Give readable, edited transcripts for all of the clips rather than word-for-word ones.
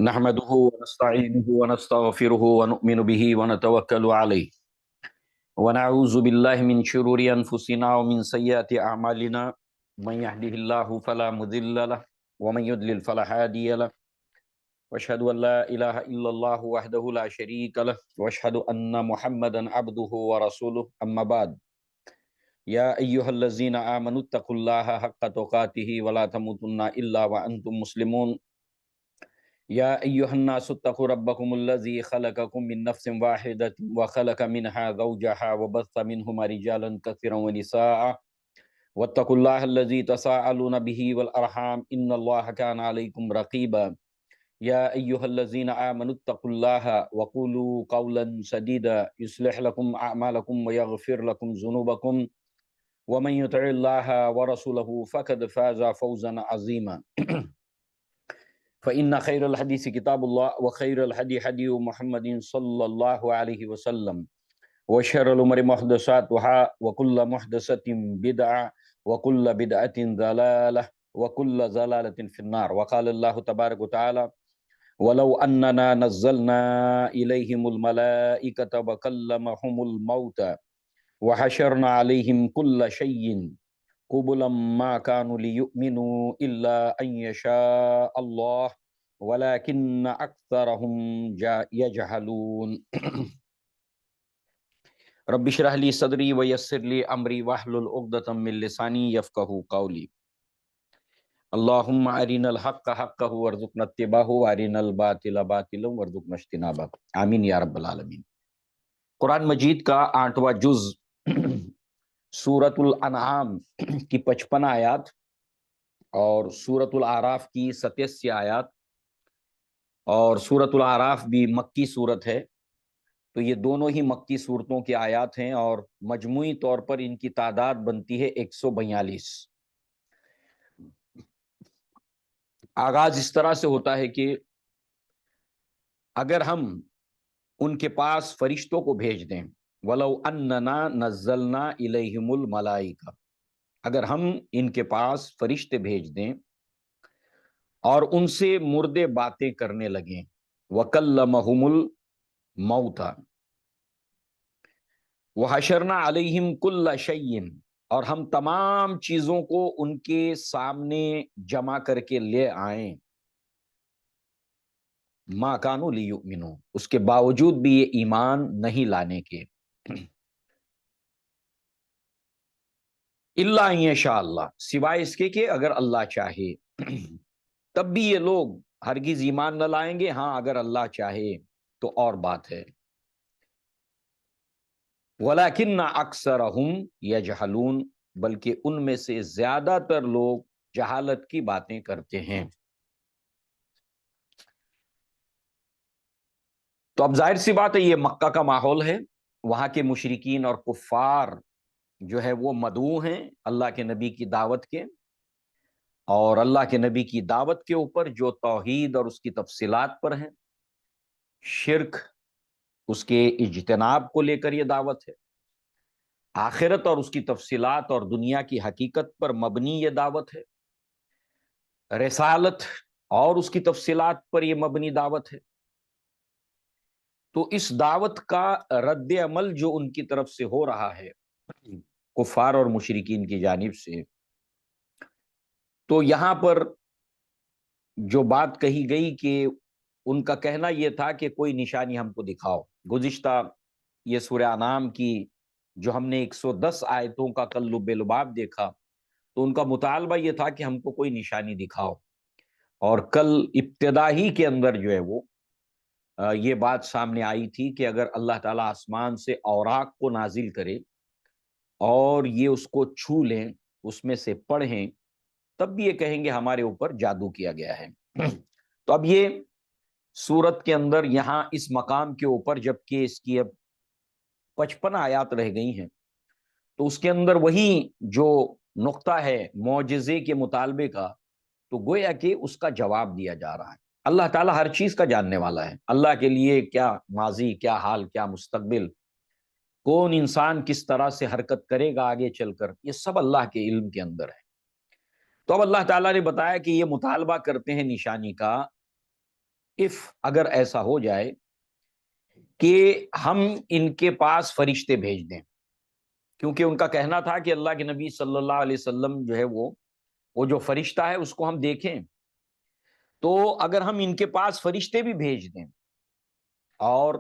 نحمده ونستعينه ونستغفره ونؤمن به ونتوكل عليه ونعوذ بالله من شرور أنفسنا ومن سيئات أعمالنا من يهده الله فلا مضل له ومن يضلل فلا هادي له وأشهد أن لا إله إلا الله وحده لا شريك له وأشهد أن محمدا عبده ورسوله أما بعد يا أيها الذين آمنوا اتقوا الله حق تقاته ولا تموتن إلا وأنتم مسلمون يا أيها الناس اتقوا ربكم الذي خلقكم من نفس واحدة وخلق منها زوجها وبث منهما رجالا كثيرا ونساء واتقوا الله الذي تساءلون به والأرحام إن الله كان عليكم رقيبا يا أيها الذين آمنوا اتقوا الله وقولوا قولا سديدا يصلح لكم أعمالكم ويغفر لكم ذنوبكم ومن يطع الله ورسوله فقد فاز فوزا عظيما فإن خير الحديث كتاب الله وخير الهدي هدي محمد صلى الله عليه وسلم وشر الأمور محدثاتها وكل محدثة بدعة وكل بدعة ضلالة وكل ضلالة في النار وقال الله تبارك وتعالى ولو أننا نزلنا إليهم الملائكة وكلمهم الموتى وحشرنا عليهم كل شيء قبلا ما كانوا ليؤمنوا إلا أن يشاء الله ولكن أكثرهم يجهلون رب اشرح لي صدري ويسر لي أمري واحلل عقدة من لساني يفقهوا قولي اللهم أرنا الحق حقا وارزقنا اتباعه وأرنا الباطل باطلا وارزقنا اجتنابه آمین یا رب العالمین۔ قرآن مجید کا 8واں جز سورۃ الانعام کی 55 آیات اور سورۃ الاعراف کی 87 آیات، اور سورۃ الاعراف بھی مکی صورت ہے، تو یہ دونوں ہی مکی صورتوں کی آیات ہیں اور مجموعی طور پر ان کی تعداد بنتی ہے 142۔ آغاز اس طرح سے ہوتا ہے کہ اگر ہم ان کے پاس فرشتوں کو بھیج دیں، وَلَوْ أَنَّنَا نَزَّلْنَا إِلَيْهِمُ الْمَلَائِكَةَ، اگر ہم ان کے پاس فرشتے بھیج دیں اور ان سے مردے باتیں کرنے لگیں، وَكَلَّمَهُمُ الْمَوْتَى وَحَشَرْنَا عَلَيْهِمْ كُلَّ شَيْءٍ، اور ہم تمام چیزوں کو ان کے سامنے جمع کر کے لے آئیں، مَا كَانُوا لِيُؤْمِنُوا، اس کے باوجود بھی یہ ایمان نہیں لانے کے، الا ان یشاء اللہ، سوائے اس کے کہ اگر اللہ چاہے، تب بھی یہ لوگ ہرگز ایمان نہ لائیں گے، ہاں اگر اللہ چاہے تو اور بات ہے۔ وَلَكِنَّ أَكْثَرَهُمْ يَجْهَلُونَ، بلکہ ان میں سے زیادہ تر لوگ جہالت کی باتیں کرتے ہیں۔ تو اب ظاہر سی بات ہے یہ مکہ کا ماحول ہے، وہاں کے مشرکین اور کفار جو ہے وہ مدعو ہیں اللہ کے نبی کی دعوت کے، اور اللہ کے نبی کی دعوت کے اوپر جو توحید اور اس کی تفصیلات پر ہیں، شرک اس کے اجتناب کو لے کر یہ دعوت ہے، آخرت اور اس کی تفصیلات اور دنیا کی حقیقت پر مبنی یہ دعوت ہے، رسالت اور اس کی تفصیلات پر یہ مبنی دعوت ہے۔ تو اس دعوت کا رد عمل جو ان کی طرف سے ہو رہا ہے کفار اور مشرکین کی جانب سے، تو یہاں پر جو بات کہی گئی کہ ان کا کہنا یہ تھا کہ کوئی نشانی ہم کو دکھاؤ۔ گزشتہ یہ سورہ انعام کی جو ہم نے 110 آیتوں کا کل لب لباب دیکھا، تو ان کا مطالبہ یہ تھا کہ ہم کو کوئی نشانی دکھاؤ، اور کل ابتدا ہی کے اندر جو ہے وہ یہ بات سامنے آئی تھی کہ اگر اللہ تعالیٰ آسمان سے اوراق کو نازل کرے اور یہ اس کو چھو لیں، اس میں سے پڑھیں، تب بھی یہ کہیں گے ہمارے اوپر جادو کیا گیا ہے۔ تو اب یہ سورت کے اندر یہاں اس مقام کے اوپر جبکہ اس کی اب 55 آیات رہ گئی ہیں، تو اس کے اندر وہی جو نقطہ ہے معجزے کے مطالبے کا، تو گویا کہ اس کا جواب دیا جا رہا ہے۔ اللہ تعالیٰ ہر چیز کا جاننے والا ہے، اللہ کے لیے کیا ماضی، کیا حال، کیا مستقبل، کون انسان کس طرح سے حرکت کرے گا آگے چل کر، یہ سب اللہ کے علم کے اندر ہے۔ تو اب اللہ تعالیٰ نے بتایا کہ یہ مطالبہ کرتے ہیں نشانی کا، اف اگر ایسا ہو جائے کہ ہم ان کے پاس فرشتے بھیج دیں، کیونکہ ان کا کہنا تھا کہ اللہ کے نبی صلی اللہ علیہ وسلم جو ہے وہ جو فرشتہ ہے اس کو ہم دیکھیں، تو اگر ہم ان کے پاس فرشتے بھی بھیج دیں اور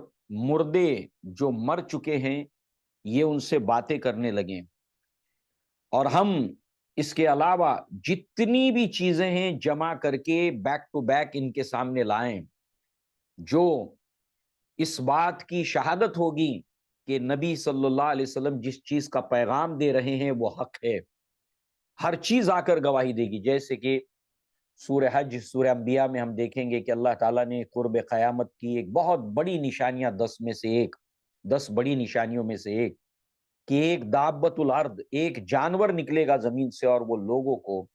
مردے جو مر چکے ہیں یہ ان سے باتیں کرنے لگیں، اور ہم اس کے علاوہ جتنی بھی چیزیں ہیں جمع کر کے بیک ٹو بیک ان کے سامنے لائیں، جو اس بات کی شہادت ہوگی کہ نبی صلی اللہ علیہ وسلم جس چیز کا پیغام دے رہے ہیں وہ حق ہے، ہر چیز آ کر گواہی دے گی۔ جیسے کہ سورہ حج، سورہ انبیاء میں ہم دیکھیں گے کہ اللہ تعالیٰ نے قرب قیامت کی ایک بہت بڑی نشانیاں، 10 میں سے ایک، 10 بڑی نشانیوں میں سے ایک، کہ ایک دابت الارض، ایک جانور نکلے گا زمین سے اور وہ لوگوں کو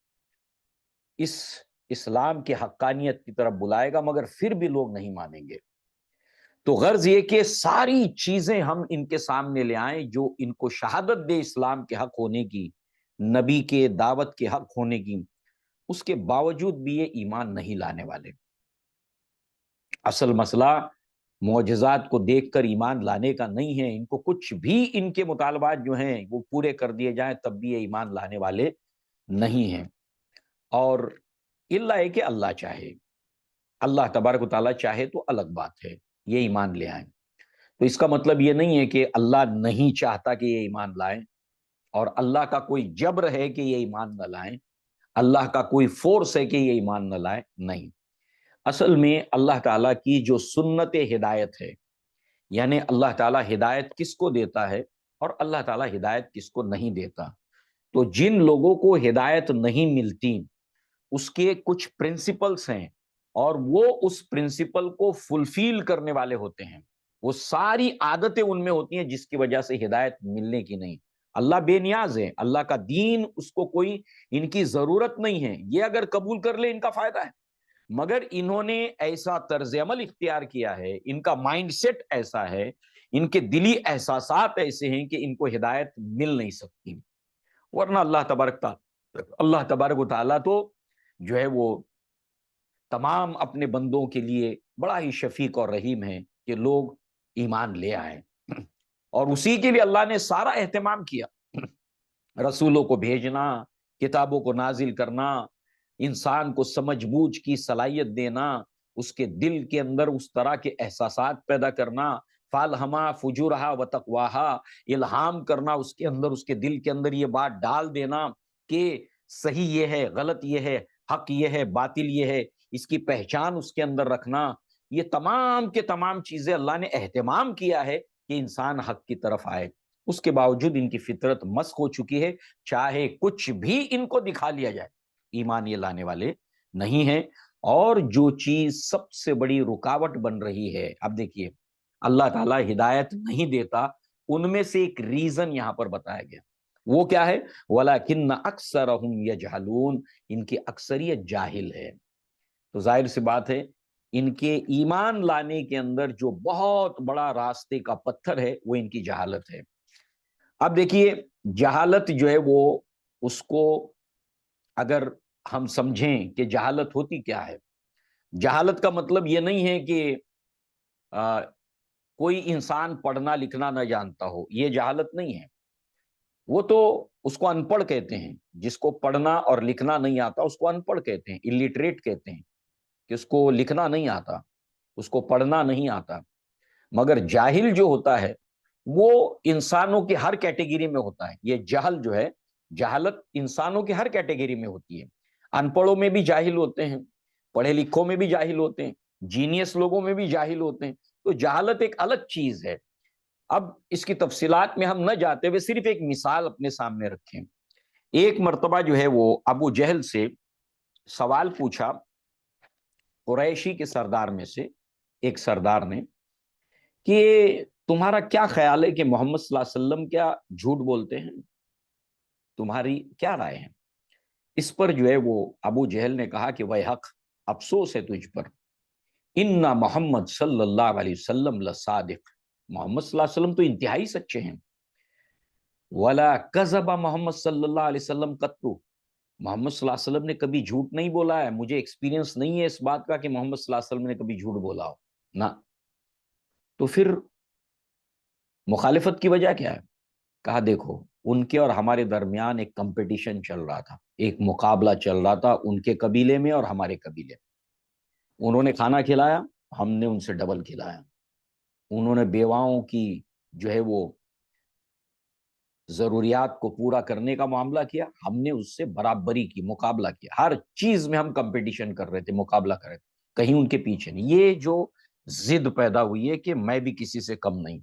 اس اسلام کی حقانیت کی طرف بلائے گا، مگر پھر بھی لوگ نہیں مانیں گے۔ تو غرض یہ کہ ساری چیزیں ہم ان کے سامنے لے آئیں جو ان کو شہادت دے اسلام کے حق ہونے کی، نبی کے دعوت کے حق ہونے کی، اس کے باوجود بھی یہ ایمان نہیں لانے والے۔ اصل مسئلہ معجزات کو دیکھ کر ایمان لانے کا نہیں ہے، ان کو کچھ بھی ان کے مطالبات جو ہیں وہ پورے کر دیے جائیں تب بھی یہ ایمان لانے والے نہیں ہیں۔ اور اللہ ہے کہ اللہ چاہے، اللہ تبارک و تعالیٰ چاہے تو الگ بات ہے، یہ ایمان لے آئیں۔ تو اس کا مطلب یہ نہیں ہے کہ اللہ نہیں چاہتا کہ یہ ایمان لائیں، اور اللہ کا کوئی جبر ہے کہ یہ ایمان نہ لائیں، اللہ کا کوئی فورس ہے کہ یہ ایمان نہ لائیں، نہیں۔ اصل میں اللہ تعالیٰ کی جو سنت ہدایت ہے، یعنی اللہ تعالیٰ ہدایت کس کو دیتا ہے اور اللہ تعالیٰ ہدایت کس کو نہیں دیتا، تو جن لوگوں کو ہدایت نہیں ملتی اس کے کچھ پرنسپلز ہیں، اور وہ اس پرنسپل کو فلفیل کرنے والے ہوتے ہیں، وہ ساری عادتیں ان میں ہوتی ہیں جس کی وجہ سے ہدایت ملنے کی نہیں۔ اللہ بے نیاز ہے، اللہ کا دین اس کو کوئی ان کی ضرورت نہیں ہے، یہ اگر قبول کر لے ان کا فائدہ ہے، مگر انہوں نے ایسا طرز عمل اختیار کیا ہے، ان کا مائنڈ سیٹ ایسا ہے، ان کے دلی احساسات ایسے ہیں کہ ان کو ہدایت مل نہیں سکتی۔ ورنہ اللہ تبارک و تعالیٰ تو جو ہے وہ تمام اپنے بندوں کے لیے بڑا ہی شفیق اور رحیم ہے کہ لوگ ایمان لے آئیں، اور اسی کے لیے اللہ نے سارا اہتمام کیا، رسولوں کو بھیجنا، کتابوں کو نازل کرنا، انسان کو سمجھ بوجھ کی صلاحیت دینا، اس کے دل کے اندر اس طرح کے احساسات پیدا کرنا، فالہما فجورہا وتقواہا، الہام کرنا اس کے اندر، اس کے دل کے اندر یہ بات ڈال دینا کہ صحیح یہ ہے، غلط یہ ہے، حق یہ ہے، باطل یہ ہے، اس کی پہچان اس کے اندر رکھنا، یہ تمام کے تمام چیزیں اللہ نے اہتمام کیا ہے کہ انسان حق کی طرف آئے۔ اس کے باوجود ان کی فطرت مسخ ہو چکی ہے، چاہے کچھ بھی ان کو دکھا لیا جائے، ایمان یہ لانے والے نہیں ہیں۔ اور جو چیز سب سے بڑی رکاوٹ بن رہی ہے، اب دیکھیے اللہ تعالیٰ ہدایت نہیں دیتا، ان میں سے ایک ریزن یہاں پر بتایا گیا، وہ کیا ہے؟ وَلَكِنَّ أَكْثَرَهُمْ يَجْهَلُونَ، ان کی اکثریت جاہل ہے۔ تو ظاہر سی بات ہے ان کے ایمان لانے کے اندر جو بہت بڑا راستے کا پتھر ہے وہ ان کی جہالت ہے۔ اب دیکھیے جہالت جو ہے وہ، اس کو اگر ہم سمجھیں کہ جہالت ہوتی کیا ہے، جہالت کا مطلب یہ نہیں ہے کہ کوئی انسان پڑھنا لکھنا نہ جانتا ہو، یہ جہالت نہیں ہے، وہ تو اس کو ان پڑھ کہتے ہیں، جس کو پڑھنا اور لکھنا نہیں آتا اس کو ان پڑھ کہتے ہیں، الٹریٹ کہتے ہیں، کہ اس کو لکھنا نہیں آتا، اس کو پڑھنا نہیں آتا۔ مگر جاہل جو ہوتا ہے وہ انسانوں کی ہر کیٹیگری میں ہوتا ہے، یہ جہل جو ہے، جہالت انسانوں کی ہر کیٹیگری میں ہوتی ہے، ان پڑھوں میں بھی جاہل ہوتے ہیں، پڑھے لکھوں میں بھی جاہل ہوتے ہیں، جینیس لوگوں میں بھی جاہل ہوتے ہیں، تو جہالت ایک الگ چیز ہے۔ اب اس کی تفصیلات میں ہم نہ جاتے ہوئے صرف ایک مثال اپنے سامنے رکھیں۔ ایک مرتبہ جو ہے وہ ابو جہل سے سوال پوچھا قریشی کے سردار میں سے ایک سردار نے کہ تمہارا کیا خیال ہے کہ محمد صلی اللہ علیہ وسلم کیا جھوٹ بولتے ہیں، تمہاری کیا رائے ہے؟ اس پر جو ہے وہ ابو جہل نے کہا کہ ویحق، افسوس ہے تجھ پر، ان محمد صلی اللہ علیہ وسلم لصادق، محمد صلی اللہ علیہ وسلم تو انتہائی سچے ہیں، ولا کذب محمد صلی اللہ علیہ وسلم قط، محمد صلی اللہ علیہ وسلم نے کبھی جھوٹ نہیں بولا ہے، مجھے ایکسپیرینس نہیں ہے اس بات کا کہ محمد صلی اللہ علیہ وسلم نے کبھی جھوٹ بولا ہو نہ. تو پھر مخالفت کی وجہ کیا ہے؟ کہا دیکھو ان کے اور ہمارے درمیان ایک کمپٹیشن چل رہا تھا، ایک مقابلہ چل رہا تھا ان کے قبیلے میں اور ہمارے قبیلے میں. انہوں نے کھانا کھلایا، ہم نے ان سے ڈبل کھلایا. انہوں نے بیواؤں کی جو ہے وہ ضروریات کو پورا کرنے کا معاملہ کیا، ہم نے اس سے برابری کی، مقابلہ کیا. ہر چیز میں ہم کمپٹیشن کر رہے تھے، مقابلہ کر رہے تھے، کہیں ان کے پیچھے نہیں. یہ جو ضد پیدا ہوئی ہے کہ میں بھی کسی سے کم نہیں،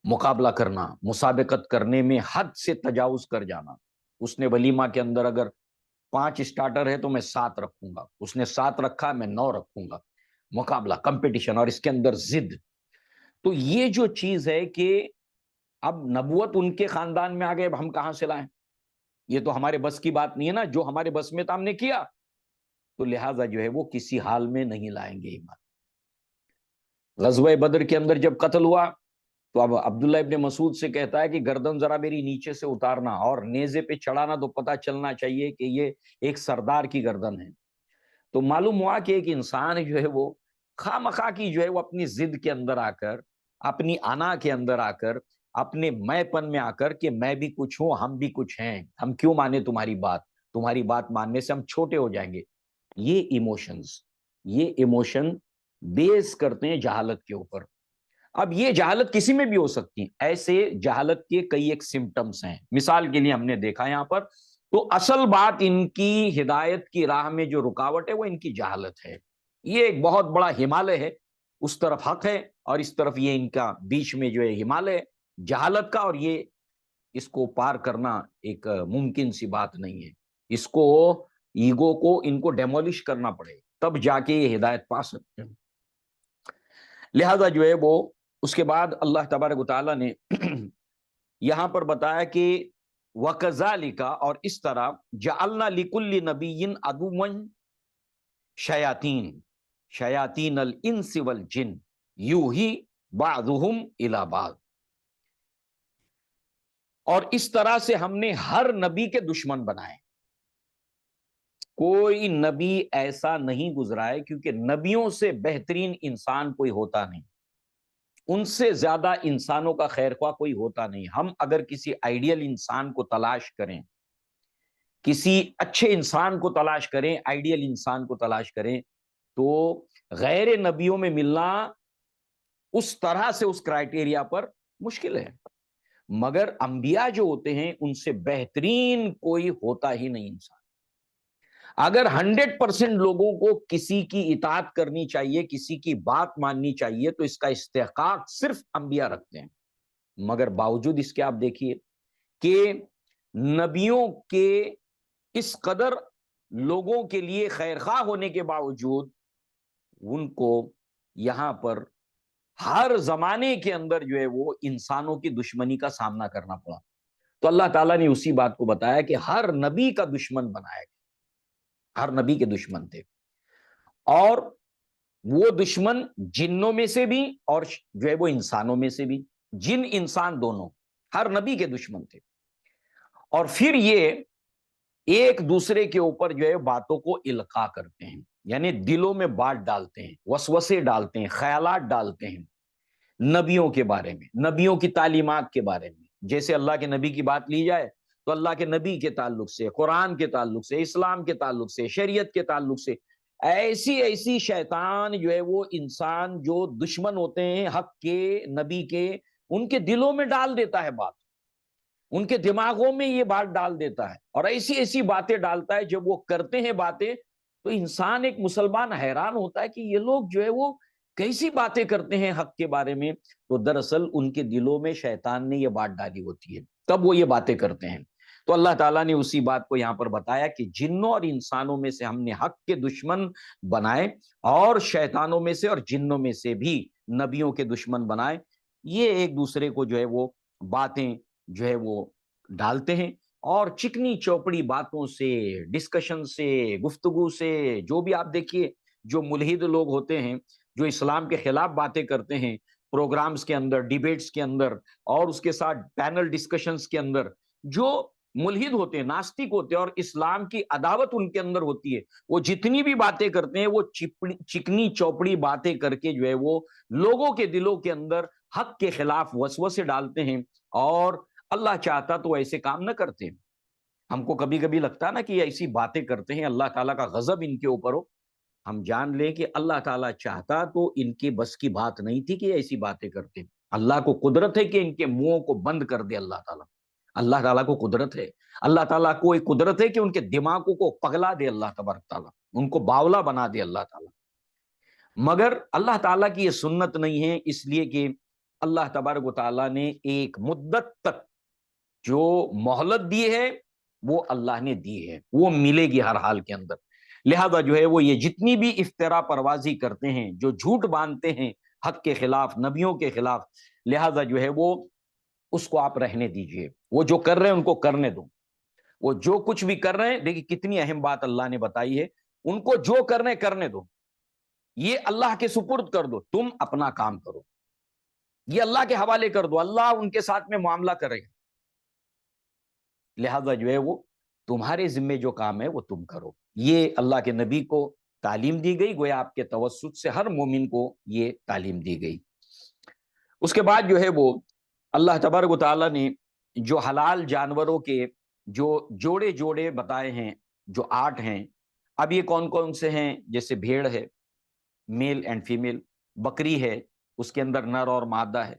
مقابلہ کرنا، مسابقت کرنے میں حد سے تجاوز کر جانا. اس نے ولیمہ کے اندر اگر 5 اسٹارٹر ہے تو میں 7 رکھوں گا، اس نے 7 رکھا میں 9 رکھوں گا. مقابلہ، کمپٹیشن، اور اس کے اندر ضد. تو یہ جو چیز ہے کہ اب نبوت ان کے خاندان میں آ گئے، اب ہم کہاں سے لائیں؟ یہ تو ہمارے بس کی بات نہیں ہے نا، جو ہمارے بس میں تھا ہم نے کیا. تو لہٰذا جو ہے وہ کسی حال میں نہیں لائیں گے ایمان. غزوہ بدر کے اندر جب قتل ہوا تو اب عبداللہ ابن مسعود سے کہتا ہے کہ گردن ذرا میری نیچے سے اتارنا اور نیزے پہ چڑھانا تو پتہ چلنا چاہیے کہ یہ ایک سردار کی گردن ہے. تو معلوم ہوا کہ ایک انسان جو ہے وہ خواہ مخواہ کی جو ہے وہ اپنی ضد کے اندر آ کر، اپنی انا کے اندر آ کر، اپنے میں پن میں آ کر کہ میں بھی کچھ ہوں، ہم بھی کچھ ہیں، ہم کیوں مانے تمہاری بات ماننے سے ہم چھوٹے ہو جائیں گے. یہ ایموشن بیس کرتے ہیں جہالت کے اوپر. اب یہ جہالت کسی میں بھی ہو سکتی ہے. ایسے جہالت کے کئی ایک سمٹمز ہیں. مثال کے لیے ہم نے دیکھا یہاں پر، تو اصل بات ان کی ہدایت کی راہ میں جو رکاوٹ ہے وہ ان کی جہالت ہے. یہ ایک بہت بڑا ہمالیہ ہے، اس طرف حق ہے اور اس طرف یہ ان کا بیچ میں جو ہے ہمالیہ جہالت کا، اور یہ اس کو پار کرنا ایک ممکن سی بات نہیں ہے. اس کو ایگو کو ان کو ڈیمولش کرنا پڑے تب جا کے یہ ہدایت پا سکتے ہیں. لہذا جو ہے وہ اس کے بعد اللہ تبارک و تعالیٰ نے یہاں پر بتایا کہ وَكَذَلِكَ، اور اس طرح جَعَلْنَا لِكُلِّ نَبِيٍّ عَدُوًّا شَيَاطِينَ الْإِنسِ وَالْجِنِّ يُوحِي بَعْضُهُمْ إِلَى بَعْضٍ. اور اس طرح سے ہم نے ہر نبی کے دشمن بنائے. کوئی نبی ایسا نہیں گزرا ہے، کیونکہ نبیوں سے بہترین انسان کوئی ہوتا نہیں، ان سے زیادہ انسانوں کا خیر خواہ کوئی ہوتا نہیں. ہم اگر کسی آئیڈیل انسان کو تلاش کریں، کسی اچھے انسان کو تلاش کریں، آئیڈیل انسان کو تلاش کریں، تو غیر نبیوں میں ملنا اس طرح سے اس کرائٹیریا پر مشکل ہے. مگر انبیاء جو ہوتے ہیں ان سے بہترین کوئی ہوتا ہی نہیں انسان. اگر 100% لوگوں کو کسی کی اطاعت کرنی چاہیے، کسی کی بات ماننی چاہیے، تو اس کا استحقاق صرف انبیاء رکھتے ہیں. مگر باوجود اس کے آپ دیکھیے کہ نبیوں کے اس قدر لوگوں کے لیے خیر خواہ ہونے کے باوجود ان کو یہاں پر ہر زمانے کے اندر جو ہے وہ انسانوں کی دشمنی کا سامنا کرنا پڑا. تو اللہ تعالیٰ نے اسی بات کو بتایا کہ ہر نبی کا دشمن بنایا گیا، ہر نبی کے دشمن تھے، اور وہ دشمن جنوں میں سے بھی اور جو ہے وہ انسانوں میں سے بھی، جن انسان دونوں ہر نبی کے دشمن تھے. اور پھر یہ ایک دوسرے کے اوپر جو ہے باتوں کو القاء کرتے ہیں، یعنی دلوں میں بات ڈالتے ہیں، وسوسے ڈالتے ہیں، خیالات ڈالتے ہیں نبیوں کے بارے میں، نبیوں کی تعلیمات کے بارے میں. جیسے اللہ کے نبی کی بات لی جائے تو اللہ کے نبی کے تعلق سے، قرآن کے تعلق سے، اسلام کے تعلق سے، شریعت کے تعلق سے ایسی شیطان جو ہے وہ انسان جو دشمن ہوتے ہیں حق کے، نبی کے، ان کے دلوں میں ڈال دیتا ہے بات، ان کے دماغوں میں یہ بات ڈال دیتا ہے، اور ایسی باتیں ڈالتا ہے. جب وہ کرتے ہیں باتیں تو انسان، ایک مسلمان، حیران ہوتا ہے کہ یہ لوگ جو ہے وہ کیسی باتیں کرتے ہیں حق کے بارے میں. تو دراصل ان کے دلوں میں شیطان نے یہ بات ڈالی ہوتی ہے، تب وہ یہ باتیں کرتے ہیں. تو اللہ تعالیٰ نے اسی بات کو یہاں پر بتایا کہ جنوں اور انسانوں میں سے ہم نے حق کے دشمن بنائے، اور شیطانوں میں سے اور جنوں میں سے بھی نبیوں کے دشمن بنائے. یہ ایک دوسرے کو جو ہے وہ باتیں جو ہے وہ ڈالتے ہیں، اور چکنی چوپڑی باتوں سے، ڈسکشن سے، گفتگو سے، جو بھی آپ دیکھیے جو ملحد لوگ ہوتے ہیں، جو اسلام کے خلاف باتیں کرتے ہیں، پروگرامز کے اندر، ڈیبیٹس کے اندر، اور اس کے ساتھ پینل ڈسکشنز کے اندر، جو ملحد ہوتے ہیں، ناستک ہوتے ہیں، اور اسلام کی عداوت ان کے اندر ہوتی ہے، وہ جتنی بھی باتیں کرتے ہیں وہ چکنی چوپڑی باتیں کر کے جو ہے وہ لوگوں کے دلوں کے اندر حق کے خلاف وسوسے ڈالتے ہیں، اور اللہ چاہتا تو ایسے کام نہ کرتے۔ ہم کو کبھی کبھی لگتا ہے نا کہ یہ ایسی باتیں کرتے ہیں اللہ تعالیٰ کا غضب ان کے اوپر ہو، ہم جان لیں کہ اللہ تعالیٰ چاہتا تو ان کی بس کی بات نہیں تھی کہ ایسی باتیں کرتے۔ اللہ کو قدرت ہے کہ ان کے منہوں کو بند کر دے اللہ تعالیٰ، اللہ تعالیٰ کو قدرت ہے، اللہ تعالیٰ کو ایک قدرت ہے کہ ان کے دماغوں کو پگلا دے اللہ تبارک تعالیٰ، ان کو باولا بنا دے اللہ تعالیٰ، مگر اللہ تعالیٰ کی یہ سنت نہیں ہے، اس لیے کہ اللہ تبارک و تعالیٰ نے ایک مدت تک جو مہلت دی ہے وہ اللہ نے دی ہے، وہ ملے گی ہر حال کے اندر۔ لہذا جو ہے وہ یہ جتنی بھی افترا پروازی کرتے ہیں، جو جھوٹ باندھتے ہیں حق کے خلاف، نبیوں کے خلاف، لہذا جو ہے وہ اس کو آپ رہنے دیجئے، وہ جو کر رہے ہیں ان کو کرنے دو، وہ جو کچھ بھی کر رہے ہیں، دیکھیں کتنی اہم بات اللہ نے بتائی ہے، ان کو جو کرنے کرنے دو، یہ اللہ کے سپرد کر دو، تم اپنا کام کرو، یہ اللہ کے حوالے کر دو، اللہ ان کے ساتھ میں معاملہ کرے گا، لہذا جو ہے وہ تمہارے ذمے جو کام ہے وہ تم کرو۔ یہ اللہ کے نبی کو تعلیم دی گئی، گویا آپ کے توسط سے ہر مومن کو یہ تعلیم دی گئی۔ اس کے بعد جو ہے وہ اللہ تبارک و تعالیٰ نے جو حلال جانوروں کے جو جوڑے جوڑے بتائے ہیں، جو 8 ہیں، اب یہ کون کون سے ہیں؟ جیسے بھیڑ ہے، میل اینڈ فیمیل، بکری ہے، اس کے اندر نر اور مادہ ہے،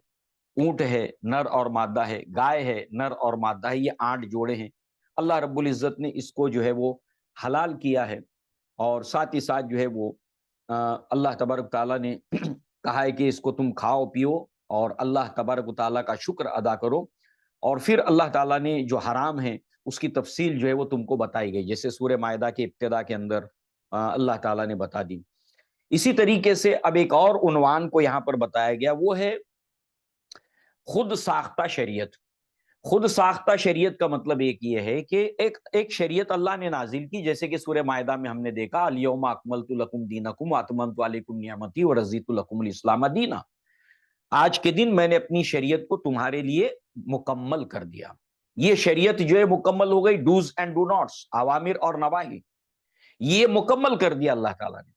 اونٹ ہے، نر اور مادہ ہے، گائے ہے، نر اور مادہ ہے، یہ 8 جوڑے ہیں۔ اللہ رب العزت نے اس کو جو ہے وہ حلال کیا ہے، اور ساتھ ہی ساتھ جو ہے وہ اللہ تبارک تعالیٰ نے کہا ہے کہ اس کو تم کھاؤ پیو اور اللہ تبارک تعالیٰ کا شکر ادا کرو، اور پھر اللہ تعالیٰ نے جو حرام ہے اس کی تفصیل جو ہے وہ تم کو بتائی گئی، جیسے سورہ مائدہ کے ابتدا کے اندر اللہ تعالیٰ نے بتا دی۔ اسی طریقے سے اب ایک اور عنوان کو یہاں پر بتایا گیا، وہ ہے خود ساختہ شریعت۔ خود ساختہ شریعت کا مطلب ایک یہ ہے کہ ایک شریعت اللہ نے نازل کی، جیسے کہ سورہ مائدہ میں ہم نے دیکھا الیوم اکملت لکم دینکم واتممت علیکم نعمتی ورضیت لکم الاسلام دینا، آج کے دن میں نے اپنی شریعت کو تمہارے لیے مکمل کر دیا۔ یہ شریعت جو ہے مکمل ہو گئی، ڈوز اینڈ ڈو ناٹس، اوامر اور نواہی، یہ مکمل کر دیا اللہ تعالیٰ نے۔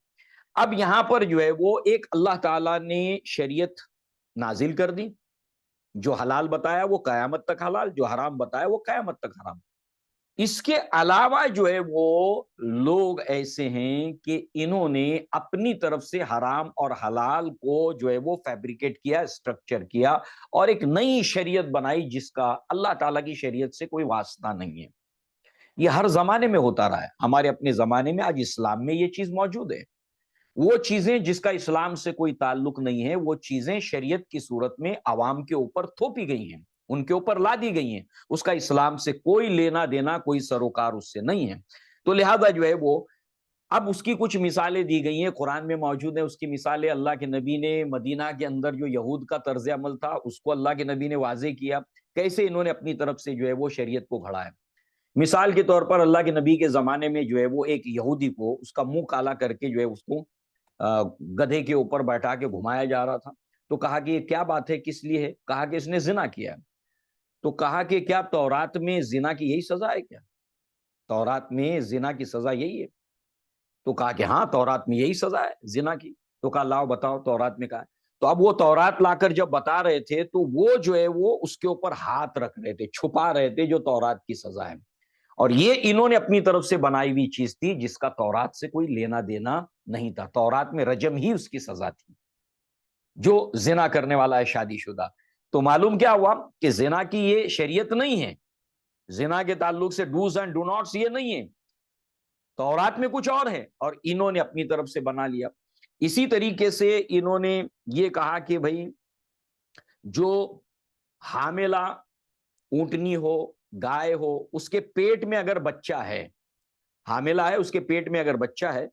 اب یہاں پر جو ہے وہ ایک اللہ تعالیٰ نے شریعت نازل کر دی، جو حلال بتایا وہ قیامت تک حلال، جو حرام بتایا وہ قیامت تک حرام۔ اس کے علاوہ جو ہے وہ لوگ ایسے ہیں کہ انہوں نے اپنی طرف سے حرام اور حلال کو جو ہے وہ فیبریکیٹ کیا، اسٹرکچر کیا، اور ایک نئی شریعت بنائی جس کا اللہ تعالیٰ کی شریعت سے کوئی واسطہ نہیں ہے۔ یہ ہر زمانے میں ہوتا رہا ہے، ہمارے اپنے زمانے میں آج اسلام میں یہ چیز موجود ہے۔ وہ چیزیں جس کا اسلام سے کوئی تعلق نہیں ہے، وہ چیزیں شریعت کی صورت میں عوام کے اوپر تھوپی گئی ہیں، ان کے اوپر لا دی گئی ہیں، اس کا اسلام سے کوئی لینا دینا، کوئی سروکار اس سے نہیں ہے۔ تو لہذا جو ہے وہ اب اس کی کچھ مثالیں دی گئی ہیں، قرآن میں موجود ہیں، اس کی مثالیں اللہ کے نبی نے مدینہ کے اندر جو یہود کا طرز عمل تھا اس کو اللہ کے نبی نے واضح کیا، کیسے انہوں نے اپنی طرف سے جو ہے وہ شریعت کو گھڑا ہے۔ مثال کے طور پر اللہ کے نبی کے زمانے میں جو ہے وہ ایک یہودی کو اس کا منہ کالا کر کے جو ہے اس کو گدھے کے اوپر بیٹھا کے گھمایا جا رہا تھا، تو کہا کہ یہ کیا بات ہے، کس لیے ہے؟ کہا کہ اس نے زنا کیا ہے۔ تو کہا کہ کیا تورات میں زنا کی یہی سزا ہے کیا؟ تورات میں زنا کی سزا یہی ہے؟ تو کہا کہ ہاں تورات میں یہی سزا ہے زنا کی۔ تو کہا لاؤ بتاؤ تورات میں کہا ہے۔ تو اب وہ تورات لا کر جب بتا رہے تھے تو وہ جو ہے وہ اس کے اوپر ہاتھ رکھ رہے تھے، چھپا رہے تھے جو تورات کی سزا ہے، اور یہ انہوں نے اپنی طرف سے بنائی ہوئی چیز تھی جس کا تورات سے کوئی لینا دینا نہیں تھا۔ تورات میں رجم ہی اس کی سزا تھی، جو زنا کرنے والا ہے شادی شدہ۔ تو معلوم کیا ہوا کہ زنا کی یہ شریعت نہیں ہے، زنا کے تعلق سے ڈوز اینڈ ڈو ناٹس یہ نہیں ہے، تورات میں کچھ اور ہے، اور انہوں نے اپنی طرف سے بنا لیا۔ اسی طریقے سے انہوں نے یہ کہا کہ بھائی جو حاملہ اونٹنی ہو، گائے ہو، اس کے پیٹ میں اگر بچہ ہے، حاملہ ہے، اس کے پیٹ میں اگر بچہ ہے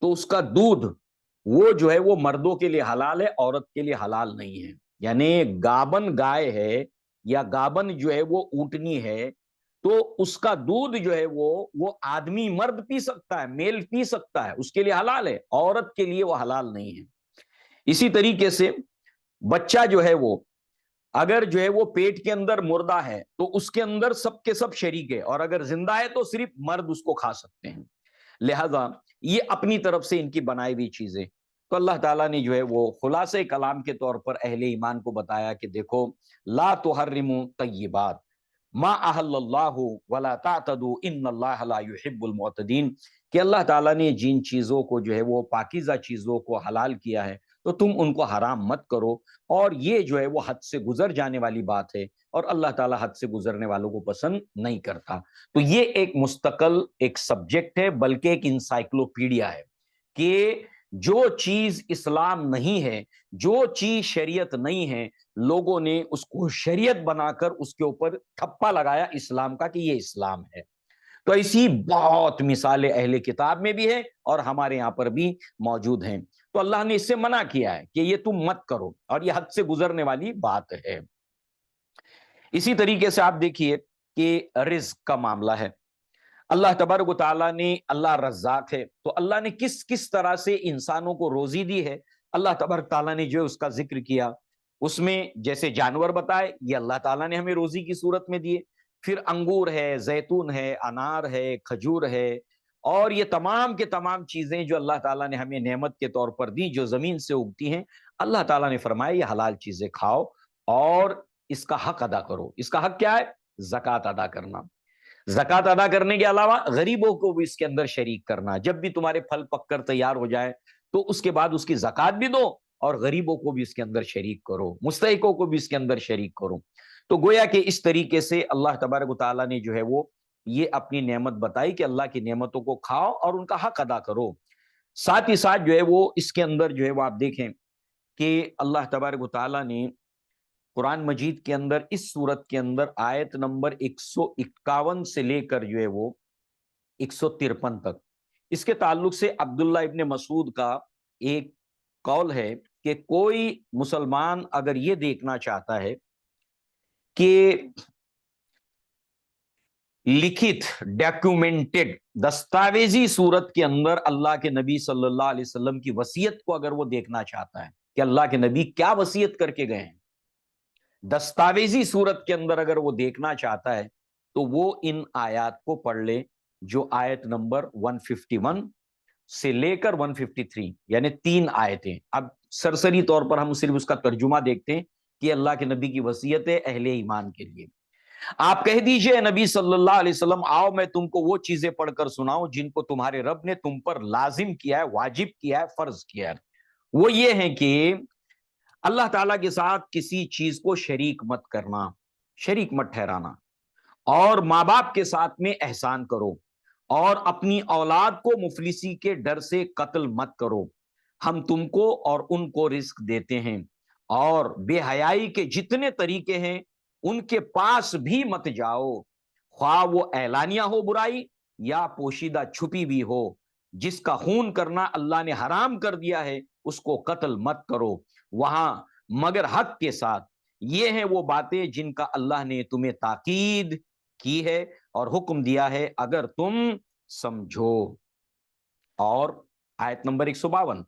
تو اس کا دودھ وہ جو ہے وہ مردوں کے لیے حلال ہے، عورت کے لیے حلال نہیں ہے۔ یعنی گابن گائے ہے یا گابن جو ہے وہ اونٹنی ہے تو اس کا دودھ جو ہے وہ آدمی مرد پی سکتا ہے، میل پی سکتا ہے، اس کے لیے حلال ہے، عورت کے لیے وہ حلال نہیں ہے۔ اسی طریقے سے بچہ جو ہے وہ اگر جو ہے وہ پیٹ کے اندر مردہ ہے تو اس کے اندر سب کے سب شریک ہے، اور اگر زندہ ہے تو صرف مرد اس کو کھا سکتے ہیں۔ لہذا یہ اپنی طرف سے ان کی بنائی ہوئی چیزیں، تو اللہ تعالیٰ نے جو ہے وہ خلاصہ کلام کے طور پر اہل ایمان کو بتایا کہ دیکھو، لا تحرموا طیبات ما احل اللہ ولا تعتدوا ان اللہ لا يحب المعتدین، کہ اللہ تعالیٰ نے جن چیزوں کو جو ہے وہ پاکیزہ چیزوں کو حلال کیا ہے تو تم ان کو حرام مت کرو، اور یہ جو ہے وہ حد سے گزر جانے والی بات ہے، اور اللہ تعالیٰ حد سے گزرنے والوں کو پسند نہیں کرتا۔ تو یہ ایک مستقل ایک سبجیکٹ ہے، بلکہ ایک انسائکلوپیڈیا ہے کہ جو چیز اسلام نہیں ہے، جو چیز شریعت نہیں ہے، لوگوں نے اس کو شریعت بنا کر اس کے اوپر ٹھپا لگایا اسلام کا کہ یہ اسلام ہے۔ تو ایسی بہت مثالیں اہل کتاب میں بھی ہیں اور ہمارے یہاں پر بھی موجود ہیں۔ تو اللہ نے اس سے منع کیا ہے کہ یہ تم مت کرو، اور یہ حد سے گزرنے والی بات ہے۔ اسی طریقے سے آپ دیکھیے کہ رزق کا معاملہ ہے، اللہ تبارک و تعالیٰ نے، اللہ رزاق ہے، تو اللہ نے کس کس طرح سے انسانوں کو روزی دی ہے، اللہ تبارک تعالیٰ نے جو اس کا ذکر کیا، اس میں جیسے جانور بتائے یہ اللہ تعالیٰ نے ہمیں روزی کی صورت میں دیے، پھر انگور ہے، زیتون ہے، انار ہے، کھجور ہے، اور یہ تمام کے تمام چیزیں جو اللہ تعالیٰ نے ہمیں نعمت کے طور پر دی، جو زمین سے اگتی ہیں، اللہ تعالیٰ نے فرمایا یہ حلال چیزیں کھاؤ اور اس کا حق ادا کرو۔ اس کا حق کیا ہے؟ زکوٰۃ ادا کرنا۔ زکوٰۃ ادا کرنے کے علاوہ غریبوں کو بھی اس کے اندر شریک کرنا، جب بھی تمہارے پھل پک کر تیار ہو جائے تو اس کے بعد اس کی زکوٰۃ بھی دو، اور غریبوں کو بھی اس کے اندر شریک کرو، مستحقوں کو بھی اس کے اندر شریک کرو۔ تو گویا کہ اس طریقے سے اللہ تبارک و تعالیٰ نے جو ہے وہ یہ اپنی نعمت بتائی کہ اللہ کی نعمتوں کو کھاؤ اور ان کا حق ادا کرو۔ ساتھ ہی ساتھ جو ہے وہ اس کے اندر جو ہے وہ آپ دیکھیں کہ اللہ تبارک و تعالیٰ نے قرآن مجید کے اندر اس سورت کے اندر آیت نمبر 151 سے لے کر جو ہے وہ 153 تک، اس کے تعلق سے عبداللہ ابن مسعود کا ایک قول ہے کہ کوئی مسلمان اگر یہ دیکھنا چاہتا ہے کہ لکھت ڈاکیومنٹڈ دستاویزی صورت کے اندر اللہ کے نبی صلی اللہ علیہ وسلم کی وصیت کو اگر وہ دیکھنا چاہتا ہے کہ اللہ کے نبی کیا وصیت کر کے گئے ہیں، دستاویزی صورت کے اندر اگر وہ دیکھنا چاہتا ہے تو وہ ان آیات کو پڑھ لے، جو آیت نمبر 151 سے لے کر 153، یعنی 3 آیتیں۔ اب سرسری طور پر ہم صرف اس کا ترجمہ دیکھتے ہیں کہ اللہ کے نبی کی وصیت ہے اہل ایمان کے لیے۔ آپ کہہ دیجئے نبی صلی اللہ علیہ وسلم، آؤ میں تم کو وہ چیزیں پڑھ کر سناؤں جن کو تمہارے رب نے تم پر لازم کیا ہے، واجب کیا ہے، فرض کیا ہے۔ وہ یہ ہے کہ اللہ تعالیٰ کے ساتھ کسی چیز کو شریک مت کرنا، شریک مت ٹھہرانا، اور ماں باپ کے ساتھ میں احسان کرو، اور اپنی اولاد کو مفلسی کے ڈر سے قتل مت کرو، ہم تم کو اور ان کو رزق دیتے ہیں، اور بے حیائی کے جتنے طریقے ہیں ان کے پاس بھی مت جاؤ، خواہ وہ اعلانیہ ہو برائی یا پوشیدہ چھپی بھی ہو، جس کا خون کرنا اللہ نے حرام کر دیا ہے اس کو قتل مت کرو، وہاں مگر حق کے ساتھ۔ یہ ہیں وہ باتیں جن کا اللہ نے تمہیں تاکید کی ہے اور حکم دیا ہے اگر تم سمجھو۔ اور آیت نمبر 152،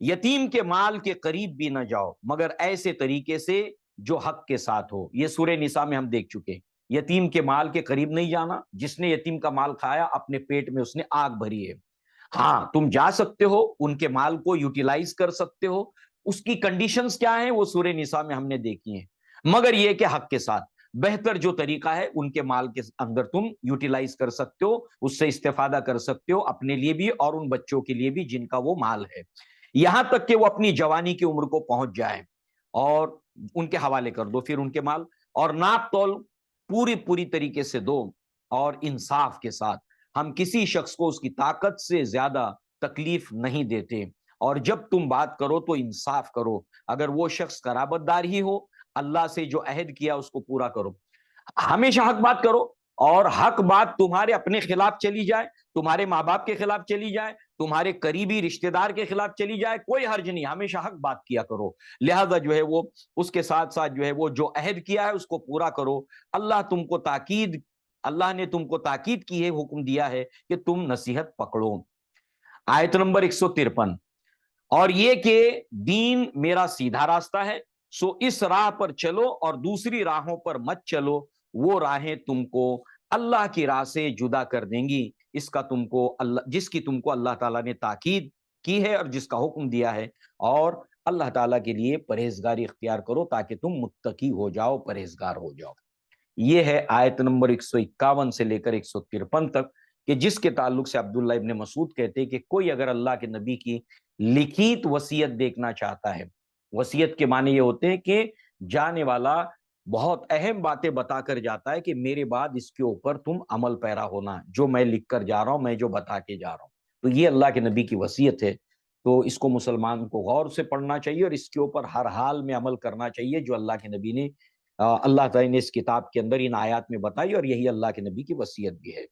یتیم کے مال کے قریب بھی نہ جاؤ مگر ایسے طریقے سے جو حق کے ساتھ ہو۔ یہ سورہ نساء میں ہم دیکھ چکے، یتیم کے مال کے قریب نہیں جانا، جس نے یتیم کا مال کھایا اپنے پیٹ میں اس نے آگ بھری ہے۔ ہاں تم جا سکتے ہو، ان کے مال کو یوٹیلائز کر سکتے ہو، اس کی کنڈیشنز کیا ہیں وہ سورہ نساء میں ہم نے دیکھی ہیں، مگر یہ کہ حق کے ساتھ بہتر جو طریقہ ہے ان کے مال کے اندر تم یوٹیلائز کر سکتے ہو، اس سے استفادہ کر سکتے ہو اپنے لیے بھی اور ان بچوں کے لیے بھی جن کا وہ مال ہے، یہاں تک کہ وہ اپنی جوانی کی عمر کو پہنچ جائیں، اور ان کے حوالے کر دو پھر ان کے مال، اور ناپ تول پوری طریقے سے دو، اور انصاف کے ساتھ۔ ہم کسی شخص کو اس کی طاقت سے زیادہ تکلیف نہیں دیتے، اور جب تم بات کرو تو انصاف کرو، اگر وہ شخص قرابت دار ہی ہو، اللہ سے جو عہد کیا اس کو پورا کرو، ہمیشہ حق بات کرو، اور حق بات تمہارے اپنے خلاف چلی جائے، تمہارے ماں باپ کے خلاف چلی جائے، تمہارے قریبی رشتہ دار کے خلاف چلی جائے، کوئی حرج نہیں، ہمیشہ حق بات کیا کرو۔ لہذا جو ہے وہ اس کے ساتھ ساتھ جو ہے وہ جو عہد کیا ہے اس کو پورا کرو۔ اللہ نے تم کو تاکید کی ہے، حکم دیا ہے کہ تم نصیحت پکڑو۔ آیت نمبر 153، اور یہ کہ دین میرا سیدھا راستہ ہے، سو اس راہ پر چلو اور دوسری راہوں پر مت چلو، وہ راہیں تم کو اللہ کی راہ سے جدا کر دیں گی، اس کا تم کو اللہ جس کی تم کو اللہ تعالیٰ نے تاکید کی ہے اور جس کا حکم دیا ہے، اور اللہ تعالیٰ کے لیے پرہیزگاری اختیار کرو تاکہ تم متقی ہو جاؤ، پرہیزگار ہو جاؤ۔ یہ ہے آیت نمبر 151 سے لے کر 153 تک، کہ جس کے تعلق سے عبداللہ ابن مسعود کہتے کہ کوئی اگر اللہ کے نبی کی لکھت وصیت دیکھنا چاہتا ہے، وصیت کے معنی یہ ہوتے ہیں کہ جانے والا بہت اہم باتیں بتا کر جاتا ہے کہ میرے بعد اس کے اوپر تم عمل پیرا ہونا، جو میں لکھ کر جا رہا ہوں، میں جو بتا کے جا رہا ہوں، تو یہ اللہ کے نبی کی وصیت ہے۔ تو اس کو مسلمان کو غور سے پڑھنا چاہیے اور اس کے اوپر ہر حال میں عمل کرنا چاہیے جو اللہ کے نبی نے اللہ تعالیٰ نے اس کتاب کے اندر ان آیات میں بتائی، اور یہی اللہ کے نبی کی وصیت بھی ہے۔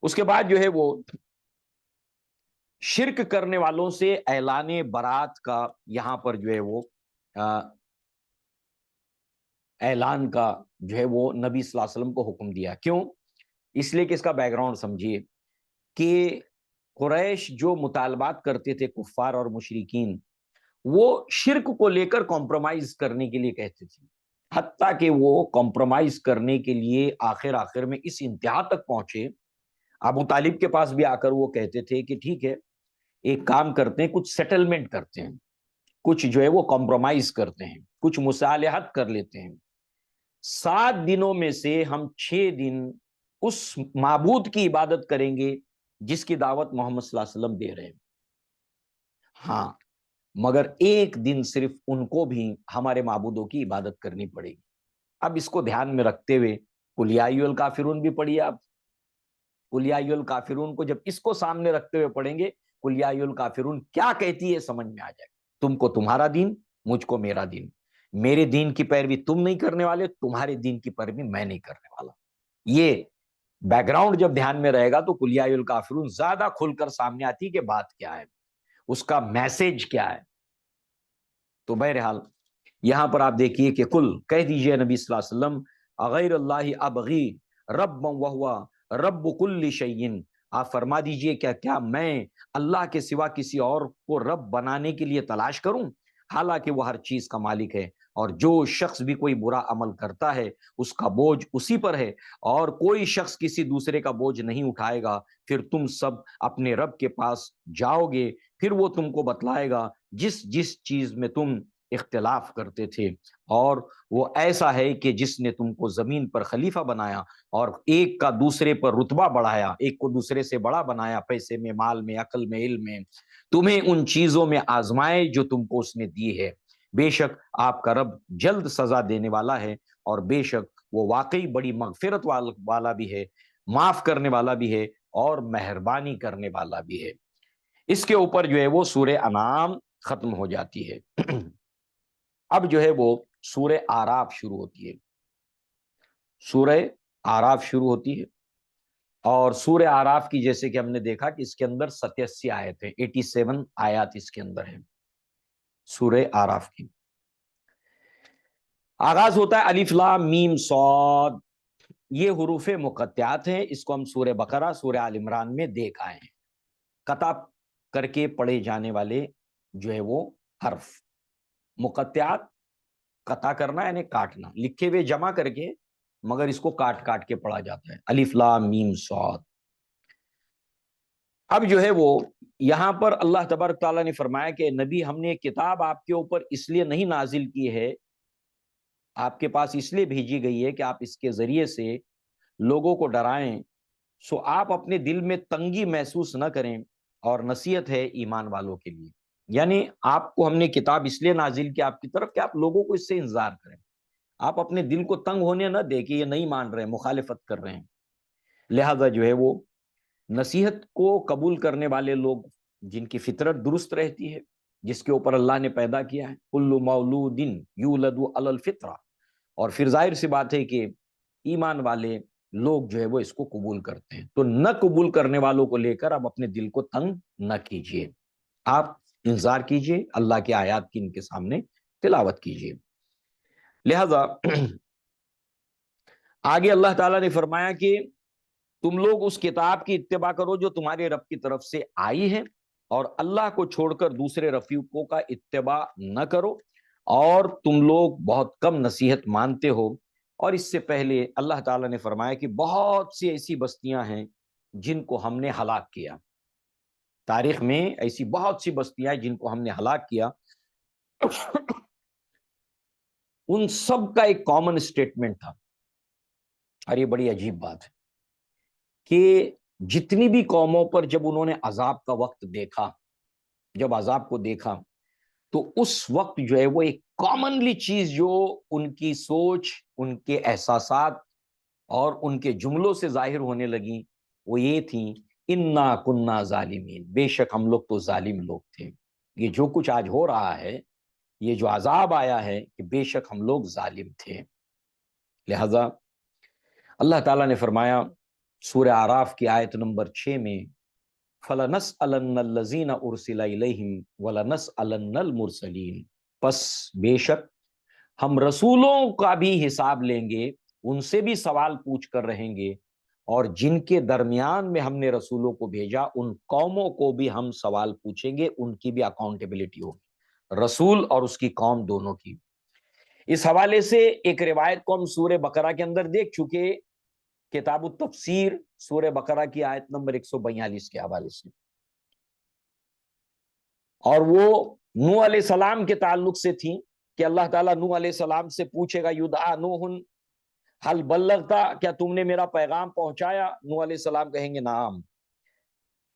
اس کے بعد جو ہے وہ شرک کرنے والوں سے اعلان برات کا یہاں پر جو ہے وہ اعلان کا جو ہے وہ نبی صلی اللہ علیہ وسلم کو حکم دیا۔ کیوں؟ اس لیے کہ اس کا بیک گراؤنڈ سمجھیے کہ قریش جو مطالبات کرتے تھے کفار اور مشرکین، وہ شرک کو لے کر کمپرومائز کرنے کے لیے کہتے تھے، حتیٰ کہ وہ کمپرومائز کرنے کے لیے آخر میں اس انتہا تک پہنچے، ابو طالب کے پاس بھی آ کر وہ کہتے تھے کہ ٹھیک ہے ایک کام کرتے ہیں، کچھ سیٹلمنٹ کرتے ہیں، کچھ جو ہے وہ کمپرومائز کرتے ہیں، کچھ مصالحت کر لیتے ہیں، 7 دنوں میں سے ہم 6 دن اس معبود کی عبادت کریں گے جس کی دعوت محمد صلی اللہ علیہ وسلم دے رہے ہیں، ہاں مگر ایک دن صرف ان کو بھی ہمارے معبودوں کی عبادت کرنی پڑے گی۔ اب اس کو دھیان میں رکھتے ہوئے قل یا ایھا الکافرون بھی پڑھیے آپ، قل یا ایھا الکافرون کو جب اس کو سامنے رکھتے ہوئے پڑھیں گے، قل یا ایھا الکافرون کیا کہتی ہے سمجھ میں آ جائے گا، تم کو تمہارا دین، مجھ کو میرا دین، میرے دین کی پیروی تم نہیں کرنے والے، تمہارے دین کی پیروی میں نہیں کرنے والا۔ یہ بیک گراؤنڈ جب دھیان میں رہے گا تو قل یا ایھا الکافرون زیادہ کھل کر سامنے آتی کہ بات کیا ہے، اس کا میسج کیا ہے۔ تو بہرحال یہاں پر آپ دیکھیے کہ کل کہہ دیجئے نبی صلی اللہ علیہ وسلم اغیر اللہ ابغی رب وہو رب کل شیء، آپ فرما دیجئے کیا میں اللہ کے سوا کسی اور کو رب بنانے کے لیے تلاش کروں، حالانکہ وہ ہر چیز کا مالک ہے، اور جو شخص بھی کوئی برا عمل کرتا ہے اس کا بوجھ اسی پر ہے، اور کوئی شخص کسی دوسرے کا بوجھ نہیں اٹھائے گا۔ پھر تم سب اپنے رب کے پاس جاؤ گے، پھر وہ تم کو بتلائے گا جس چیز میں تم اختلاف کرتے تھے، اور وہ ایسا ہے کہ جس نے تم کو زمین پر خلیفہ بنایا اور ایک کا دوسرے پر رتبہ بڑھایا، ایک کو دوسرے سے بڑا بنایا، پیسے میں، مال میں، عقل میں، علم میں، تمہیں ان چیزوں میں آزمائے جو تم کو اس نے دی ہے۔ بے شک آپ کا رب جلد سزا دینے والا ہے، اور بے شک وہ واقعی بڑی مغفرت والا بھی ہے، معاف کرنے والا بھی ہے، اور مہربانی کرنے والا بھی ہے۔ اس کے اوپر جو ہے وہ سورہ انعام ختم ہو جاتی ہے۔ اب جو ہے وہ سورہ اعراف شروع ہوتی ہے، سورہ اعراف شروع ہوتی ہے، اور سورہ اعراف کی جیسے کہ ہم نے دیکھا کہ اس کے اندر 87 آیت ہیں، 87 آیات اس کے اندر ہیں سورہ اعراف کی۔ آغاز ہوتا ہے الف لام میم صاد، یہ حروف مقطعات ہیں، اس کو ہم سورہ بقرہ، سورہ آل عمران میں دیکھ آئے ہیں، قطع کر کے پڑھے جانے والے جو ہے وہ حرف، مقطعات قطع کرنا یعنی کاٹنا، لکھے ہوئے جمع کر کے مگر اس کو کاٹ کاٹ کے پڑھا جاتا ہے، الف لام میم صاد۔ اب جو ہے وہ یہاں پر اللہ تبارک تعالیٰ نے فرمایا کہ نبی ہم نے کتاب آپ کے اوپر اس لیے نہیں نازل کی ہے، آپ کے پاس اس لیے بھیجی گئی ہے کہ آپ اس کے ذریعے سے لوگوں کو ڈرائیں، سو آپ اپنے دل میں تنگی محسوس نہ کریں، اور نصیحت ہے ایمان والوں کے لیے، یعنی آپ کو ہم نے کتاب اس لیے نازل کی آپ کی طرف کہ آپ لوگوں کو اس سے انذار کریں، آپ اپنے دل کو تنگ ہونے نہ دیں کہ یہ نہیں مان رہے ہیں، مخالفت کر رہے ہیں۔ لہذا جو ہے وہ نصیحت کو قبول کرنے والے لوگ جن کی فطرت درست رہتی ہے، جس کے اوپر اللہ نے پیدا کیا ہے، کل مولود یولد علی الفطرہ، اور پھر ظاہر سی بات ہے کہ ایمان والے لوگ جو ہے وہ اس کو قبول کرتے ہیں، تو نہ قبول کرنے والوں کو لے کر آپ اپنے دل کو تنگ نہ کیجیے، آپ انذار کیجیے، اللہ کی آیات کی ان کے سامنے تلاوت کیجیے۔ لہذا آگے اللہ تعالیٰ نے فرمایا کہ تم لوگ اس کتاب کی اتباع کرو جو تمہارے رب کی طرف سے آئی ہے، اور اللہ کو چھوڑ کر دوسرے رفیقوں کا اتباع نہ کرو، اور تم لوگ بہت کم نصیحت مانتے ہو۔ اور اس سے پہلے اللہ تعالیٰ نے فرمایا کہ بہت سی ایسی بستیاں ہیں جن کو ہم نے ہلاک کیا، تاریخ میں ایسی بہت سی بستیاں ہیں جن کو ہم نے ہلاک کیا۔ ان سب کا ایک کامن اسٹیٹمنٹ تھا، اور یہ بڑی عجیب بات ہے کہ جتنی بھی قوموں پر جب انہوں نے عذاب کا وقت دیکھا، جب عذاب کو دیکھا، تو اس وقت جو ہے وہ ایک کامنلی چیز جو ان کی سوچ، ان کے احساسات اور ان کے جملوں سے ظاہر ہونے لگیں، وہ یہ تھیں، انا کننا ظالمین، بے شک ہم لوگ تو ظالم لوگ تھے۔ یہ جو کچھ آج ہو رہا ہے، یہ جو عذاب آیا ہے، کہ بے شک ہم لوگ ظالم تھے۔ لہذا اللہ تعالیٰ نے فرمایا سورہ اعراف کی آیت نمبر 6 میں، فَلَنَسْأَلَنَّ الَّذِينَ أُرْسِلَ إِلَيْهِمْ وَلَنَسْأَلَنَّ الْمُرْسَلِينَ، پس بے شک ہم رسولوں کا بھی حساب لیں گے، ان سے بھی سوال پوچھ کر رہیں گے، اور جن کے درمیان میں ہم نے رسولوں کو بھیجا ان قوموں کو بھی ہم سوال پوچھیں گے، ان کی بھی اکاؤنٹیبلٹی ہوگی، رسول اور اس کی قوم دونوں کی۔ اس حوالے سے ایک روایت کو ہم سورہ بقرہ کے اندر دیکھ چکے، کتاب التفسیر سورہ بقرہ کی آیت نمبر 142 کے حوالے سے، اور وہ نوح علیہ السلام کے تعلق سے تھی کہ اللہ تعالیٰ نوح علیہ السلام سے پوچھے گا، یدعا نوح حل بلغتا، کیا تم نے میرا پیغام پہنچایا؟ نوح علیہ السلام کہیں گے نعم۔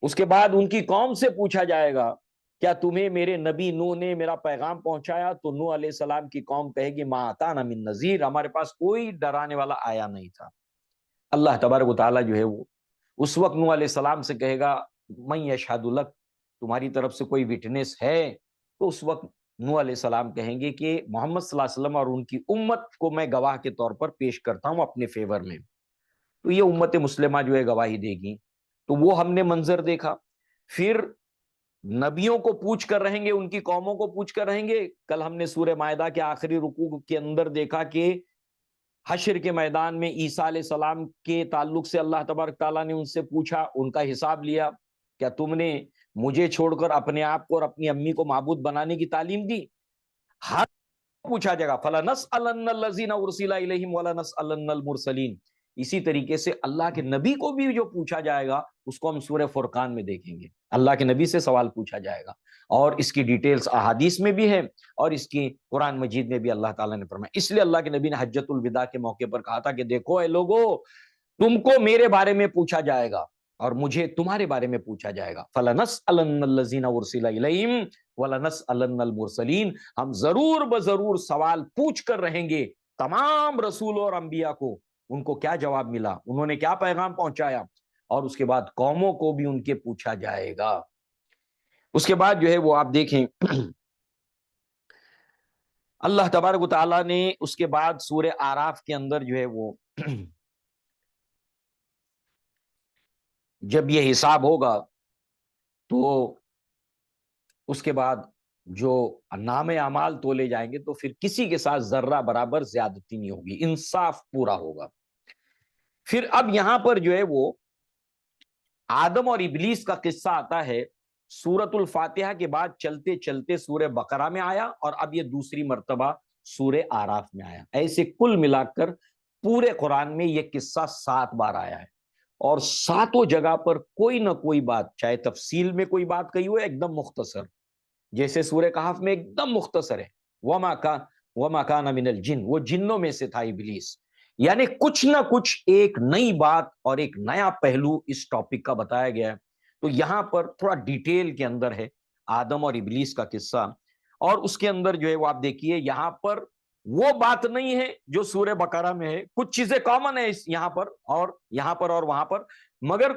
اس کے بعد ان کی قوم سے پوچھا جائے گا، کیا تمہیں میرے نبی نوح نے میرا پیغام پہنچایا؟ تو نوح علیہ السلام کی قوم کہے گی ما اتانا من نذیر، ہمارے پاس کوئی ڈرانے والا آیا نہیں تھا۔ اللہ تبارک و تعالیٰ جو ہے وہ اس وقت نوح علیہ السلام سے کہے گا من یشہد لک، تمہاری طرف سے کوئی وٹنس ہے؟ تو اس وقت نوح علیہ السلام کہیں گے کہ محمد صلی اللہ علیہ وسلم اور ان کی امت کو میں گواہ کے طور پر پیش کرتا ہوں اپنے فیور میں، تو یہ امت مسلمہ جو ہے گواہی دے گی۔ تو وہ ہم نے منظر دیکھا۔ پھر نبیوں کو پوچھ کر رہیں گے، ان کی قوموں کو پوچھ کر رہیں گے۔ کل ہم نے سورہ مائدہ کے آخری رکوع کے اندر دیکھا کہ حشر کے میدان میں عیسیٰ علیہ السلام کے تعلق سے اللہ تبارک تعالیٰ نے ان سے پوچھا، ان کا حساب لیا، کیا تم نے مجھے چھوڑ کر اپنے آپ کو اور اپنی امی کو معبود بنانے کی تعلیم دی؟ ہر پوچھا جائے گا، فَلَنَسْأَلَنَّ الَّذِينَ أُرْسِلَ إِلَيْهِمْ وَلَنَسْأَلَنَّ الْمُرْسَلِينَ۔ اسی طریقے سے اللہ کے نبی کو بھی جو پوچھا جائے گا اس کو ہم سورہ فرقان میں دیکھیں گے، اللہ کے نبی سے سوال پوچھا جائے گا، اور اس کی ڈیٹیلز احادیث میں بھی ہے اور اس کی قرآن مجید میں بھی اللہ تعالیٰ نے فرمایا۔ اس لیے اللہ کے نبی نے حجۃ الوداع کے موقع پر کہا تھا کہ دیکھو اے لوگو، تم کو میرے بارے میں پوچھا جائے گا اور مجھے تمہارے بارے میں پوچھا جائے گا، فَلَنَسْأَلَنَّ الَّذِينَ أُرْسِلَ إِلَيْهِمْ وَلَنَسْأَلَنَّ الْمُرْسَلِينَ، ہم ضرور بضرور سوال پوچھ کر رہیں گے تمام رسولوں اور انبیاء کو، ان کو کیا جواب ملا، انہوں نے کیا پیغام پہنچایا، اور اس کے بعد قوموں کو بھی ان کے پوچھا جائے گا۔ اس کے بعد جو ہے وہ آپ دیکھیں اللہ تبارک و تعالیٰ نے اس کے بعد سورہ اعراف کے اندر جو ہے وہ جب یہ حساب ہوگا تو اس کے بعد جو نام اعمال تولے جائیں گے تو پھر کسی کے ساتھ ذرہ برابر زیادتی نہیں ہوگی، انصاف پورا ہوگا۔ پھر اب یہاں پر جو ہے وہ آدم اور ابلیس کا قصہ آتا ہے، سورۃ الفاتحہ کے بعد چلتے چلتے سورہ بقرہ میں آیا، اور اب یہ دوسری مرتبہ سورہ اعراف میں آیا۔ ایسے کل ملا کر پورے قرآن میں یہ قصہ 7 بار آیا ہے، اور 7 جگہ پر کوئی نہ کوئی بات، چاہے تفصیل میں کوئی بات کہی ہو ایک دم مختصر، جیسے سورہ کہف میں ایک دم مختصر ہے، وَمَا كَانَ مِنَ الْجِنِّ، وہ جنوں میں سے تھا ابلیس، یعنی کچھ نہ کچھ ایک نئی بات اور ایک نیا پہلو اس ٹاپک کا بتایا گیا ہے۔ تو یہاں پر تھوڑا ڈیٹیل کے اندر ہے آدم اور ابلیس کا قصہ، اور اس کے اندر جو ہے وہ آپ دیکھیے یہاں پر وہ بات نہیں ہے جو سورہ بقرہ میں ہے، کچھ چیزیں کامن ہے یہاں پر اور وہاں پر، مگر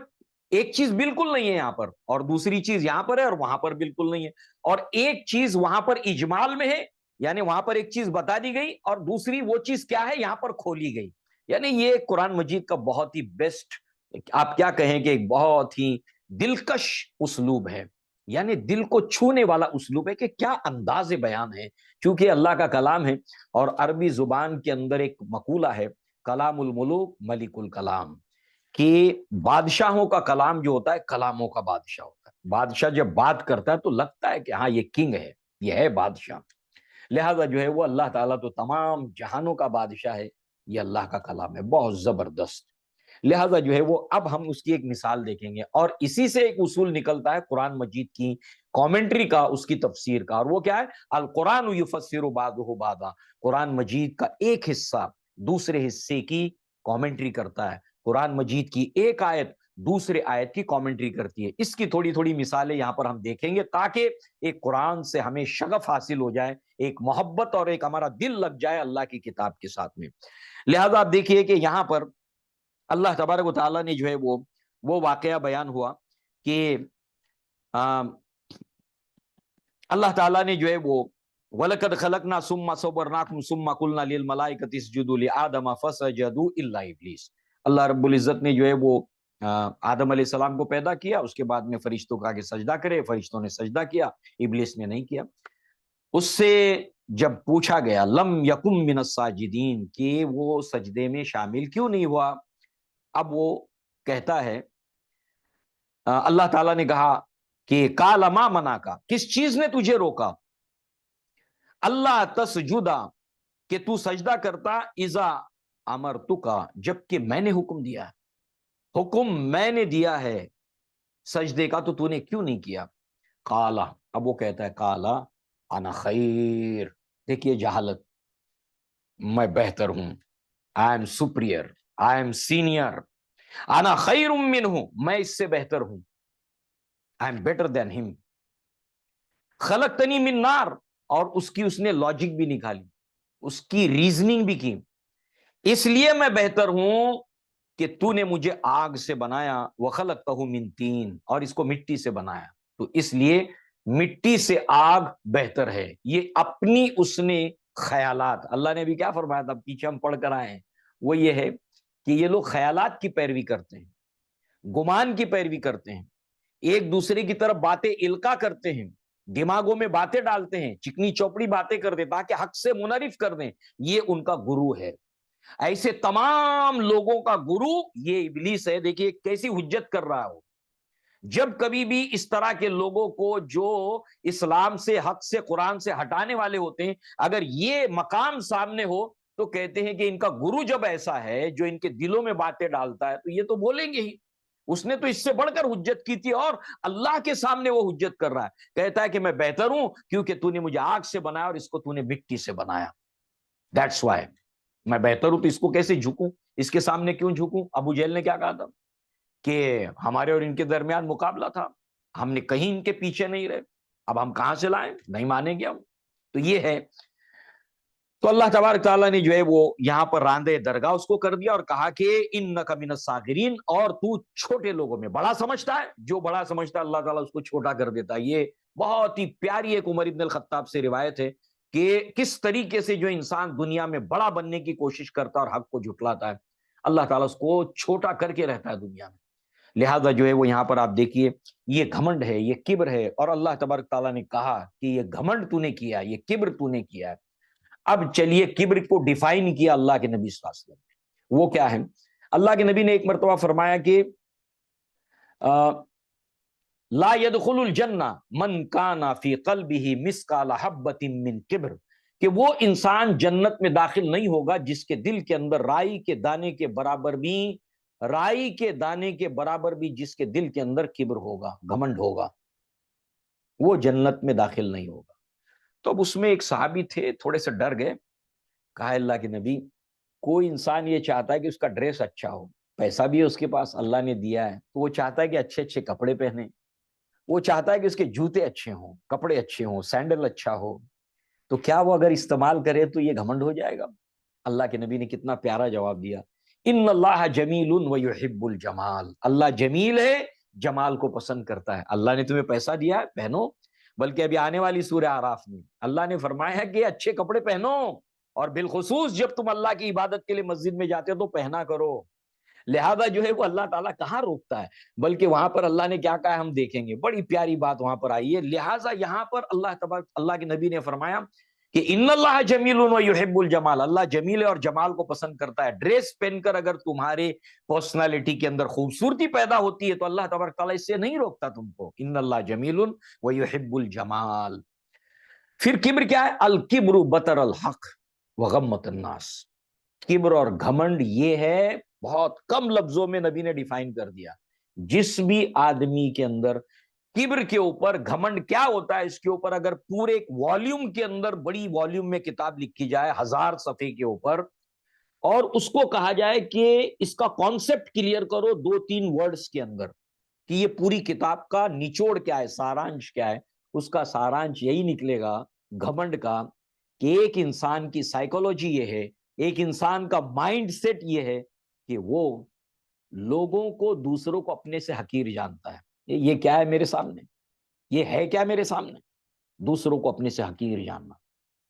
ایک چیز بالکل نہیں ہے یہاں پر، اور دوسری چیز یہاں پر ہے اور وہاں پر بالکل نہیں ہے، اور ایک چیز وہاں پر اجمال میں ہے، یعنی وہاں پر ایک چیز بتا دی گئی اور دوسری وہ چیز کیا ہے یہاں پر کھولی گئی۔ یعنی یہ قرآن مجید کا بہت ہی بیسٹ، آپ کیا کہیں کہ ایک بہت ہی دلکش اسلوب ہے، یعنی دل کو چھونے والا اسلوب ہے کہ کیا انداز بیان ہے، چونکہ اللہ کا کلام ہے، اور عربی زبان کے اندر ایک مقولہ ہے، کلام الملوک ملک الکلام، کہ بادشاہوں کا کلام جو ہوتا ہے کلاموں کا بادشاہ ہوتا ہے۔ بادشاہ جب بات کرتا ہے تو لگتا ہے کہ ہاں یہ کنگ ہے، یہ ہے بادشاہ، لہذا جو ہے وہ اللہ تعالیٰ تو تمام جہانوں کا بادشاہ ہے، یہ اللہ کا کلام ہے بہت زبردست۔ لہذا جو ہے وہ اب ہم اس کی ایک مثال دیکھیں گے، اور اسی سے ایک اصول نکلتا ہے قرآن مجید کی کامنٹری کا، اس کی تفسیر کا، اور وہ کیا ہے؟ القرآن یفسر بعضہ بعضا، قرآن مجید کا ایک حصہ دوسرے حصے کی کامنٹری کرتا ہے، قرآن مجید کی ایک آیت دوسرے آیت کی کامنٹری کرتی ہے۔ اس کی تھوڑی تھوڑی مثالیں یہاں پر ہم دیکھیں گے تاکہ ایک قرآن سے ہمیں شغف حاصل ہو جائے، ایک محبت اور ایک ہمارا دل لگ جائے اللہ کی کتاب کے ساتھ میں۔ لہذا آپ دیکھیے کہ یہاں پر اللہ تبارک و تعالیٰ نے جو ہے وہ واقعہ بیان ہوا کہ اللہ تعالیٰ نے جو ہے وہ وَلَقَدْ خَلَقْنَا ثُمَّ صَوَّرْنَاكُمْ ثُمَّ قُلْنَا لِلْمَلَائِكَةِ اسْجُدُوا لِآدَمَ فَسَجَدُوا إِلَّا إِبْلِيسَ۔ اللہ رب العزت نے جو ہے وہ آدم علیہ السلام کو پیدا کیا، اس کے بعد میں فرشتوں کا کہ سجدہ کرے، فرشتوں نے سجدہ کیا، ابلیس نے نہیں کیا۔ اس سے جب پوچھا گیا لم یکم من الساجدین کہ وہ سجدے میں شامل کیوں نہیں ہوا، اب وہ کہتا ہے اللہ تعالیٰ نے کہا کہ قال ما منعک، کس چیز نے تجھے روکا، اللہ تسجدا کہ تو سجدہ کرتا، اذا امرتک جبکہ میں نے حکم دیا ہے، حکم میں نے دیا ہے سجدے کا تو نے کیوں نہیں کیا؟ قال، اب وہ کہتا ہے قال انا خیر، دیکھیے جہالت، میں بہتر ہوں، I am superior, I am senior, انا خیر منہ، میں اس سے بہتر ہوں، آئی ایم بیٹر دین ہم، خلقتنی من نار، اور اس نے لاجک بھی نکالی، اس کی ریزننگ بھی کی، اس لیے میں بہتر ہوں کہ تو نے مجھے آگ سے بنایا، وخلقتہ من طین، اور اس کو مٹی سے بنایا، تو اس لیے مٹی سے آگ بہتر ہے۔ یہ اپنی اس نے خیالات، اللہ نے بھی کیا فرمایا تھا پیچھے ہم پڑھ کر آئے ہیں، وہ یہ ہے کہ یہ لوگ خیالات کی پیروی کرتے ہیں، گمان کی پیروی کرتے ہیں، ایک دوسرے کی طرف باتیں القا کرتے ہیں، دماغوں میں باتیں ڈالتے ہیں، چکنی چوپڑی باتیں کر دیں تاکہ حق سے منحرف کر دیں، یہ ان کا گرو ہے۔ ایسے تمام لوگوں کا گرو یہ ابلیس ہے۔ دیکھیے کیسی حجت کر رہا ہو، جب کبھی بھی اس طرح کے لوگوں کو جو اسلام سے، حق سے، قرآن سے ہٹانے والے ہوتے ہیں، اگر یہ مقام سامنے ہو تو کہتے ہیں کہ ان کا گرو جب ایسا ہے جو ان کے دلوں میں باتیں ڈالتا ہے تو یہ تو بولیں گے ہی، اس نے تو اس سے بڑھ کر حجت کی تھی، اور اللہ کے سامنے وہ حجت کر رہا ہے، کہتا ہے کہ میں بہتر ہوں کیونکہ تو نے مجھے آگ سے بنایا اور اس کو تو نے مٹی سے بنایا، دیٹس وائی میں بہتر ہوں، تو اس کو کیسے جھکوں، اس کے سامنے کیوں جھکوں؟ ابو جہل نے کیا کہا تھا کہ ہمارے اور ان کے درمیان مقابلہ تھا، ہم نے کہیں ان کے پیچھے نہیں رہے، اب ہم کہاں سے لائیں، نہیں مانیں گے ہم، تو یہ ہے۔ تو اللہ تبارک تعالیٰ نے جو ہے وہ یہاں پر راندے درگاہ اس کو کر دیا اور کہا کہ انک من الصاغرین، اور تو چھوٹے لوگوں میں بڑا سمجھتا ہے، جو بڑا سمجھتا ہے اللہ تعالیٰ اس کو چھوٹا کر دیتا ہے۔ یہ بہت ہی پیاری ایک عمر ابن الخطاب سے روایت ہے کہ کس طریقے سے جو انسان دنیا میں بڑا بننے کی کوشش کرتا ہے اور حق کو جھٹلاتا ہے، اللہ تعالیٰ اس کو چھوٹا کر کے رہتا ہے دنیا میں۔ لہذا جو ہے وہ یہاں پر آپ دیکھیے یہ گھمنڈ ہے، یہ کبر ہے، اور اللہ تبارک تعالیٰ نے کہا کہ یہ گھمنڈ تو نے کیا، یہ کبر تو نے کیا ہے۔ اب چلیے کبر کو ڈیفائن کیا اللہ کے نبی صلی اللہ علیہ وسلم نے، وہ کیا ہے؟ اللہ کے نبی نے ایک مرتبہ فرمایا کہ لا يدخل الجنہ من کان فی قلبہ مثقال حبۃ من کبر، کہ وہ انسان جنت میں داخل نہیں ہوگا جس کے دل کے اندر رائی کے دانے کے برابر بھی، رائی کے دانے کے برابر بھی جس کے دل کے اندر کبر ہوگا، گھمنڈ ہوگا، وہ جنت میں داخل نہیں ہوگا۔ تو اب اس میں ایک صحابی تھے، تھوڑے سے ڈر گئے، کہا اللہ کے نبی کوئی انسان یہ چاہتا ہے کہ اس کا ڈریس اچھا ہو، پیسہ بھی ہے اس کے پاس، اللہ نے دیا ہے، تو وہ چاہتا ہے کہ اچھے اچھے کپڑے پہنے، وہ چاہتا ہے کہ اس کے جوتے اچھے ہوں، کپڑے اچھے ہوں، سینڈل اچھا ہو، تو کیا وہ اگر استعمال کرے تو یہ گھمنڈ ہو جائے گا؟ اللہ کے نبی نے کتنا پیارا جواب دیا، ان اللہ جمیل ویحب الجمال، اللہ جمیل ہے، جمال کو پسند کرتا ہے۔ اللہ نے تمہیں پیسہ دیا ہے پہنو، بلکہ ابھی آنے والی سورہ اعراف میں اللہ نے فرمایا ہے کہ اچھے کپڑے پہنو، اور بالخصوص جب تم اللہ کی عبادت کے لیے مسجد میں جاتے ہو تو پہنا کرو۔ لہذا جو ہے وہ اللہ تعالیٰ کہاں روکتا ہے، بلکہ وہاں پر اللہ نے کیا کہا ہے ہم دیکھیں گے، بڑی پیاری بات وہاں پر آئی ہے۔ لہذا یہاں پر اللہ کے نبی نے فرمایا کہ ان اللہ جمیل ویحب الجمال، اللہ جمیل ہے اور جمال کو پسند کرتا ہے۔ ڈریس پہن کر اگر تمہارے پرسنالٹی کے اندر خوبصورتی پیدا ہوتی ہے تو اللہ تبارک تعالیٰ اس سے نہیں روکتا تم کو، ان اللہ جمیل ویحب الجمال۔ پھر کبر کیا ہے؟ الکبر بطر الحق وغمت الناس. کبر اور گھمنڈ یہ ہے، بہت کم لفظوں میں نبی نے ڈیفائن کر دیا. جس بھی آدمی کے اندر کبر کے اوپر، گھمنڈ کیا ہوتا ہے، اس کے اوپر اگر پورے ایک والیوم کے اندر، بڑی والیوم میں کتاب لکھی جائے 1000 صفحے کے اوپر، اور اس کو کہا جائے کہ اس کا کانسیپٹ کلیئر کرو 2-3 ورڈز کے اندر، کہ یہ پوری کتاب کا نچوڑ کیا ہے، سارانش کیا ہے، اس کا سارانش یہی نکلے گا گھمنڈ کا، کہ ایک انسان کی سائیکولوجی یہ ہے، ایک انسان کا مائنڈ سیٹ یہ ہے کہ وہ لوگوں کو، دوسروں کو اپنے سے حقیر جانتا ہے. یہ کیا ہے میرے سامنے، یہ ہے کیا میرے سامنے؟ دوسروں کو اپنے سے حقیر جاننا.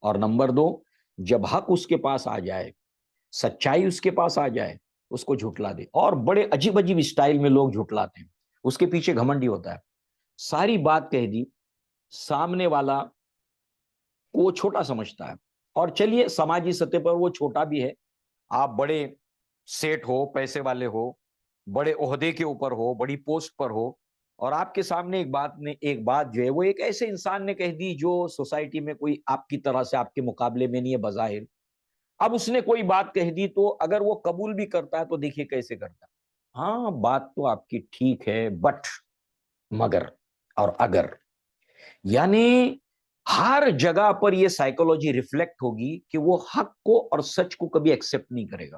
اور نمبر 2، جب حق اس کے پاس آ جائے، سچائی اس کے پاس آ جائے، اس کو جھٹلا دے. اور بڑے عجیب عجیب اسٹائل میں لوگ جھٹلاتے ہیں، اس کے پیچھے گھمنڈی ہوتا ہے. ساری بات کہہ دی، سامنے والا کو چھوٹا سمجھتا ہے. اور چلیے سماجی سطح پر وہ چھوٹا بھی ہے، آپ بڑے سیٹ ہو، پیسے والے ہو، بڑے عہدے کے اوپر ہو، بڑی پوسٹ پر ہو، اور آپ کے سامنے ایک بات جو ہے وہ ایک ایسے انسان نے کہہ دی جو سوسائٹی میں کوئی آپ کی طرح سے آپ کے مقابلے میں نہیں ہے بظاہر. اب اس نے کوئی بات کہہ دی تو اگر وہ قبول بھی کرتا ہے تو دیکھیے کیسے کرتا ہے. ہاں بات تو آپ کی ٹھیک ہے، بٹ، مگر اور اگر، یعنی ہر جگہ پر یہ سائیکولوجی ریفلیکٹ ہوگی کہ وہ حق کو اور سچ کو کبھی ایکسپٹ نہیں کرے گا.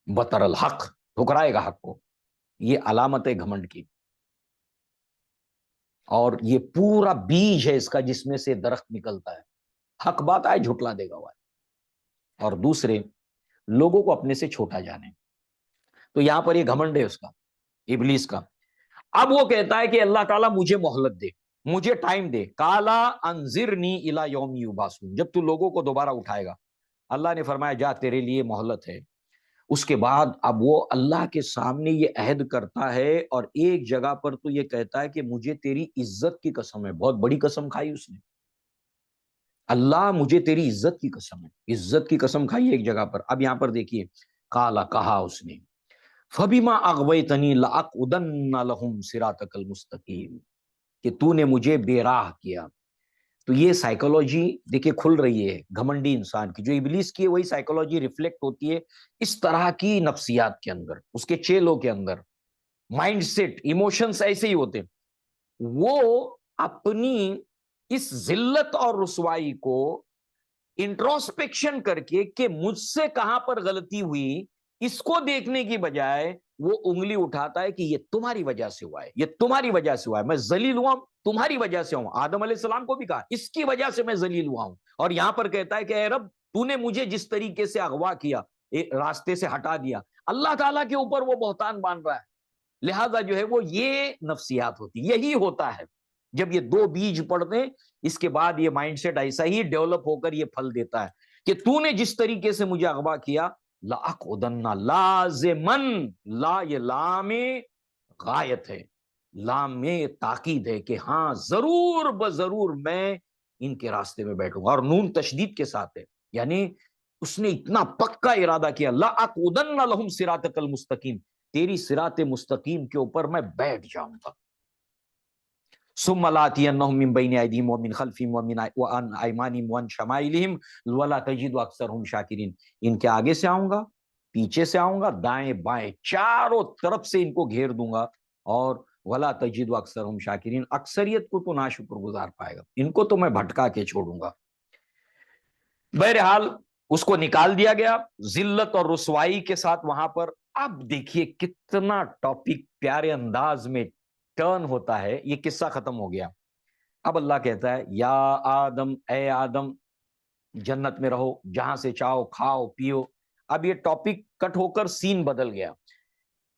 بطر الحق، ٹھکرائے گا حق کو. یہ علامت ہے گھمنڈ کی، اور یہ پورا بیج ہے اس کا جس میں سے درخت نکلتا ہے. حق بات آئے جھٹلا دے گا وہ. اور دوسرے، لوگوں کو اپنے سے چھوٹا جانے. تو یہاں پر یہ گھمنڈ ہے اس کا، ابلیس کا. اب وہ کہتا ہے کہ اللہ تعالیٰ مجھے مہلت دے، مجھے ٹائم دے. کالا انذرنی الی یوم یبعثون، جب تو لوگوں کو دوبارہ اٹھائے گا. اللہ نے فرمایا جا تیرے لیے مہلت ہے. اس کے بعد اب وہ اللہ کے سامنے یہ عہد کرتا ہے، اور ایک جگہ پر تو یہ کہتا ہے کہ مجھے تیری عزت کی قسم ہے. بہت بڑی قسم کھائی اس نے، اللہ مجھے تیری عزت کی قسم ہے، عزت کی قسم کھائی ایک جگہ پر. اب یہاں پر دیکھیے، کالا، کہا اس نے، فَبِمَا أَغْوَيْتَنِي لَأَقْعُدَنَّ لَهُمْ صِرَاطَكَ الْمُسْتَقِيمَ، کہ تو نے مجھے بے راہ کیا. تو یہ سائیکولوجی دیکھیے کھل رہی ہے گھمنڈی انسان کی. جو ابلیس کی ہے وہی سائیکولوجی ریفلیکٹ ہوتی ہے اس طرح کی نفسیات کے اندر، اس کے چیلوں کے اندر. مائنڈ سیٹ، ایموشنز ایسے ہی ہوتے ہیں. وہ اپنی اس ذلت اور رسوائی کو انٹروسپیکشن کر کے کہ مجھ سے کہاں پر غلطی ہوئی، اس کو دیکھنے کی بجائے وہ انگلی اٹھاتا ہے کہ یہ تمہاری وجہ سے ہوا ہے، یہ تمہاری وجہ سے ہوا ہے، میں ذلیل ہوا ہوں تمہاری وجہ سے ہوں. آدم علیہ السلام کو بھی کہا اس کی وجہ سے میں ذلیل ہوا ہوں. اور یہاں پر کہتا ہے کہ اے رب، تو نے مجھے جس طریقے سے اغوا کیا، راستے سے ہٹا دیا، اللہ تعالیٰ کے اوپر وہ بہتان باندھ رہا ہے. لہذا جو ہے وہ یہ نفسیات ہوتی، یہی ہوتا ہے جب یہ دو بیج پڑتے ہیں. اس کے بعد یہ مائنڈ سیٹ ایسا ہی ڈیولپ ہو کر یہ پھل دیتا ہے کہ تو نے جس طریقے سے مجھے اغوا کیا، لَأَقْعُدَنَّ لازمن، لا یہ لام غایت ہے، لام تاکید ہے کہ ہاں ضرور بضرور میں ان کے راستے میں بیٹھوں گا. اور نون تشدید کے ساتھ ہے، یعنی اس نے اتنا پکا ارادہ کیا، لَأَقْعُدَنَّ لَهُمْ صِرَاطَكَ الْمُسْتَقِيمَ، تیری صراط مستقیم کے اوپر میں بیٹھ جاؤں گا. ثم لآتینہم من بین ایدیہم ومن خلفہم وعن ایمانہم وعن شمائلہم ولا تجد اکثرہم شاکرین. ان کے آگے سے آؤں گا، پیچھے سے آؤں گا، دائیں بائیں چاروں طرف سے ان کو گھیر دوں گا. اور ولا تجد اکثرہم شاکرین، اکثریت کو تو ناشکر گزار پائے گا، ان کو تو میں بھٹکا کے چھوڑوں گا. بہرحال اس کو نکال دیا گیا ذلت اور رسوائی کے ساتھ وہاں پر. اب دیکھیے کتنا ٹاپک پیارے انداز میں ٹرن ہوتا ہے. یہ قصہ ختم ہو گیا. اب اللہ کہتا ہے یا آدم، اے آدم، جنت میں رہو، جہاں سے چاہو کھاؤ پیو. اب یہ ٹاپک کٹ ہو کر سین بدل گیا.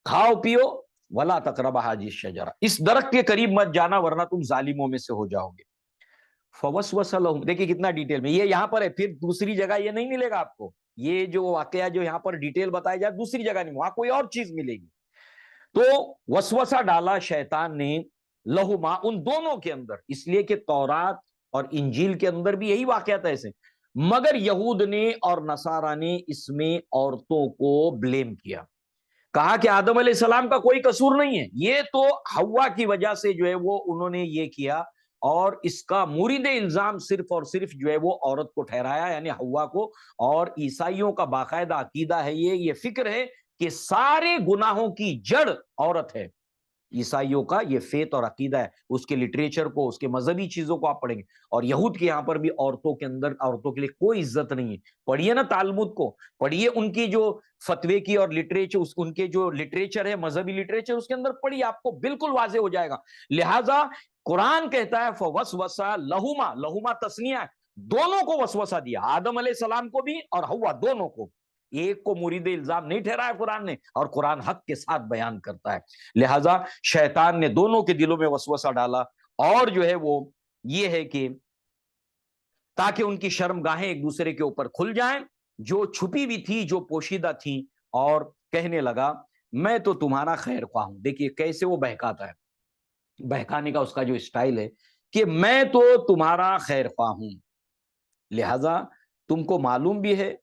کھاؤ پیو، ولا تقربا هذه الشجرہ، اس درخت کے قریب مت جانا ورنہ تم ظالموں میں سے ہو جاؤ گے. فوسوس لہم، دیکھیے کتنا ڈیٹیل میں یہ یہاں پر ہے، پھر دوسری جگہ یہ نہیں ملے گا آپ کو. یہ جو واقعہ جو یہاں پر ڈیٹیل بتایا جائے دوسری جگہ نہیں، وہاں کوئی اور چیز ملے گی. تو وسوسہ ڈالا شیطان نے لہما، ان دونوں کے اندر، اس لیے کہ تورات اور انجیل کے اندر بھی یہی واقعات ایسے، مگر یہود نے اور نصارہ نے اس میں عورتوں کو بلیم کیا. کہا کہ آدم علیہ السلام کا کوئی قصور نہیں ہے، یہ تو حوا کی وجہ سے جو ہے وہ انہوں نے یہ کیا. اور اس کا مورد الزام صرف اور صرف جو ہے وہ عورت کو ٹھہرایا، یعنی حوا کو. اور عیسائیوں کا باقاعدہ عقیدہ ہے، یہ فکر ہے کہ سارے گناہوں کی جڑ عورت ہے. عیسائیوں کا یہ فیت اور عقیدہ ہے. اس کے لٹریچر کو، اس کے مذہبی چیزوں کو آپ پڑھیں گے. اور یہود کے یہاں پر بھی عورتوں کے اندر، عورتوں کے لیے کوئی عزت نہیں ہے. پڑھیے نا تالمود کو، پڑھیے ان کی جو فتوے کی اور لٹریچر، ان کے جو لٹریچر ہے مذہبی لٹریچر، اس کے اندر پڑھیے، آپ کو بالکل واضح ہو جائے گا. لہذا قرآن کہتا ہے فوسوسہ لہما، لہما تسنیہ ہے، دونوں کو وسوسہ دیا، آدم علیہ السلام کو بھی اور حوا دونوں کو. ایک کو مرید الزام نہیں ٹھہرایا قرآن نے، اور قرآن حق کے ساتھ بیان کرتا ہے. لہذا شیطان نے دونوں کے دلوں میں وسوسہ ڈالا، اور جو ہے وہ یہ ہے کہ تاکہ ان کی شرم گاہیں ایک دوسرے کے اوپر کھل جائیں، جو چھپی بھی تھی، جو پوشیدہ تھی. اور کہنے لگا میں تو تمہارا خیر خواہ ہوں. دیکھیے کیسے وہ بہکاتا ہے، بہکانے کا اس کا جو اسٹائل ہے کہ میں تو تمہارا خیر خواہ ہوں. لہذا تم کو معلوم بھی ہے،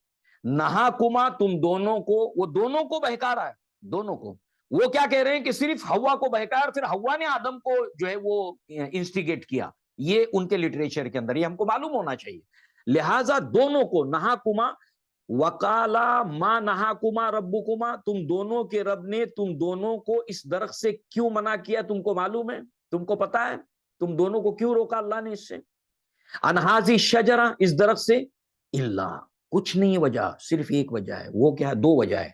نہاکما، تم دونوں کو، وہ دونوں کو بہکا رہا ہے، دونوں کو. وہ کیا کہہ رہے ہیں کہ صرف حوا کو بہکایا، اور پھر حوا نے آدم کو جو ہے وہ انسٹیگیٹ کیا. یہ ان کے لٹریچر کے اندر، یہ ہم کو معلوم ہونا چاہیے. لہذا دونوں کو، نہاکما وقالا ما نہاکما ربکما، تم دونوں کے رب نے تم دونوں کو اس درخت سے کیوں منع کیا؟ تم کو معلوم ہے، تم کو پتا ہے تم دونوں کو کیوں روکا اللہ نے اس سے؟ انہاذی شجرہ، اس درخت سے، اللہ، کچھ نہیں وجہ، صرف ایک وجہ ہے. وہ کیا ہے؟ دو وجہ ہے.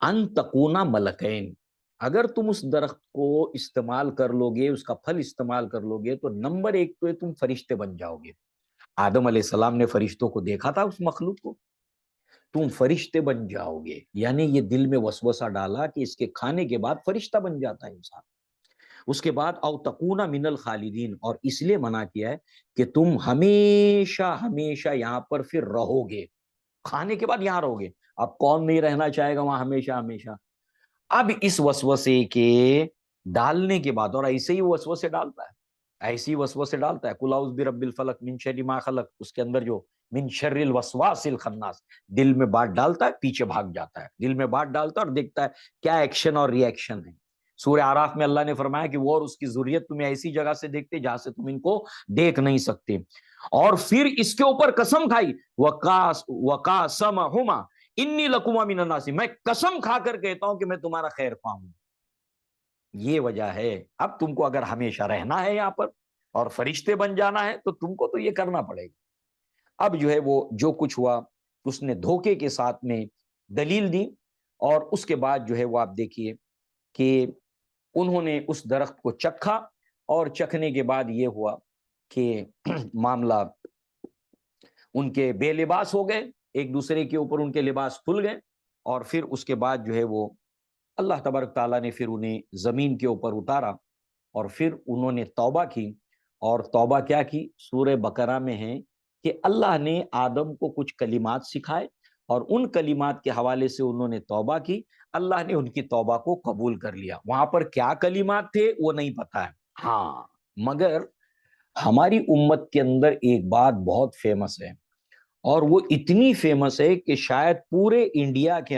ان تکونا ملکین، اگر تم اس درخت کو استعمال کر لو گے، اس کا پھل استعمال کر لو گے، تو نمبر ایک تو تم فرشتے بن جاؤ گے. آدم علیہ السلام نے فرشتوں کو دیکھا تھا، اس مخلوق کو. تم فرشتے بن جاؤ گے، یعنی یہ دل میں وسوسہ ڈالا کہ اس کے کھانے کے بعد فرشتہ بن جاتا ہے انسان. اس کے بعد او تکونا من الخالدین، اور اس لیے منع کیا ہے کہ تم ہمیشہ ہمیشہ یہاں پر پھر رہو گے، کھانے کے بعد یہاں رہو گے. اب کون نہیں رہنا چاہے گا وہاں ہمیشہ ہمیشہ؟ اب اس وسوسے کے ڈالنے کے بعد، اور ایسے ہی وسوسے ڈالتا ہے، ایسی وسوسے ڈالتا ہے، قل اعوذ برب الفلق من شر ما خلق، اس کے اندر جو من شر الوسواس الخناس، دل میں بات ڈالتا ہے، پیچھے بھاگ جاتا ہے، دل میں بات ڈالتا ہے اور دیکھتا ہے کیا ایکشن اور ری ایکشن ہے. سورہ اعراف میں اللہ نے فرمایا کہ وہ اور اس کی ذریت تمہیں ایسی جگہ سے دیکھتے جہاں سے تم ان کو دیکھ نہیں سکتے. اور پھر اس کے اوپر قسم کھائی، وقاسمہما انی لکما من الناصحین، میں قسم کھا کر کہتا ہوں کہ میں تمہارا خیر خواہ ہوں. یہ وجہ ہے. اب تم کو اگر ہمیشہ رہنا ہے یہاں پر اور فرشتے بن جانا ہے تو تم کو تو یہ کرنا پڑے گا. اب جو ہے وہ جو کچھ ہوا، اس نے دھوکے کے ساتھ میں دلیل دی، اور اس کے بعد جو ہے وہ آپ دیکھیے کہ انہوں نے اس درخت کو چکھا، اور چکھنے کے بعد یہ ہوا کہ معاملہ ان کے بے لباس ہو گئے، ایک دوسرے کے اوپر ان کے لباس کھل گئے. اور پھر اس کے بعد جو ہے وہ اللہ تبارک تعالیٰ نے پھر انہیں زمین کے اوپر اتارا، اور پھر انہوں نے توبہ کی. اور توبہ کیا کی؟ سورہ بقرہ میں ہے کہ اللہ نے آدم کو کچھ کلمات سکھائے، اور ان کلمات کے حوالے سے انہوں نے توبہ کی. اللہ نے ان کی توبہ کو قبول کر لیا. وہاں پر کیا کلمات تھے وہ نہیں پتا ہے، ہاں، مگر ہماری امت کے اندر ایک بات بہت فیمس ہے، اور وہ اتنی فیمس ہے کہ شاید پورے انڈیا کے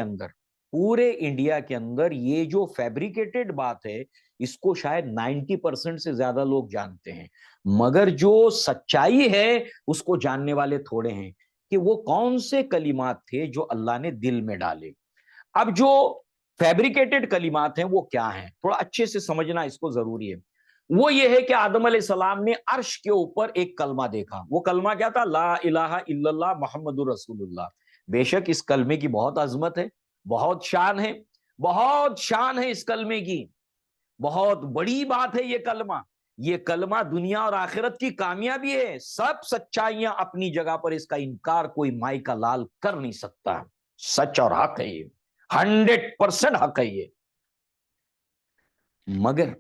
اندر یہ جو فیبریکیٹڈ بات ہے، اس کو شاید 90% سے زیادہ لوگ جانتے ہیں، مگر جو سچائی ہے اس کو جاننے والے تھوڑے ہیں. کہ وہ کون سے کلمات تھے جو اللہ نے دل میں ڈالے. اب جو فیبریکیٹڈ کلمات ہیں وہ کیا ہیں، تھوڑا اچھے سے سمجھنا اس کو ضروری ہے. وہ یہ ہے کہ آدم علیہ السلام نے عرش کے اوپر ایک کلمہ دیکھا. وہ کلمہ کیا تھا؟ لا الہ الا اللہ محمد الرسول اللہ. بے شک اس کلمے کی بہت عظمت ہے، بہت شان ہے، بہت شان ہے اس کلمے کی، بہت بڑی بات ہے یہ کلمہ. یہ کلمہ دنیا اور آخرت کی کامیابی ہے. سب سچائیاں اپنی جگہ پر، اس کا انکار کوئی مائی کا لال کر نہیں سکتا. سچ اور حق ہے یہ، 100% حق ہے یہ. مگر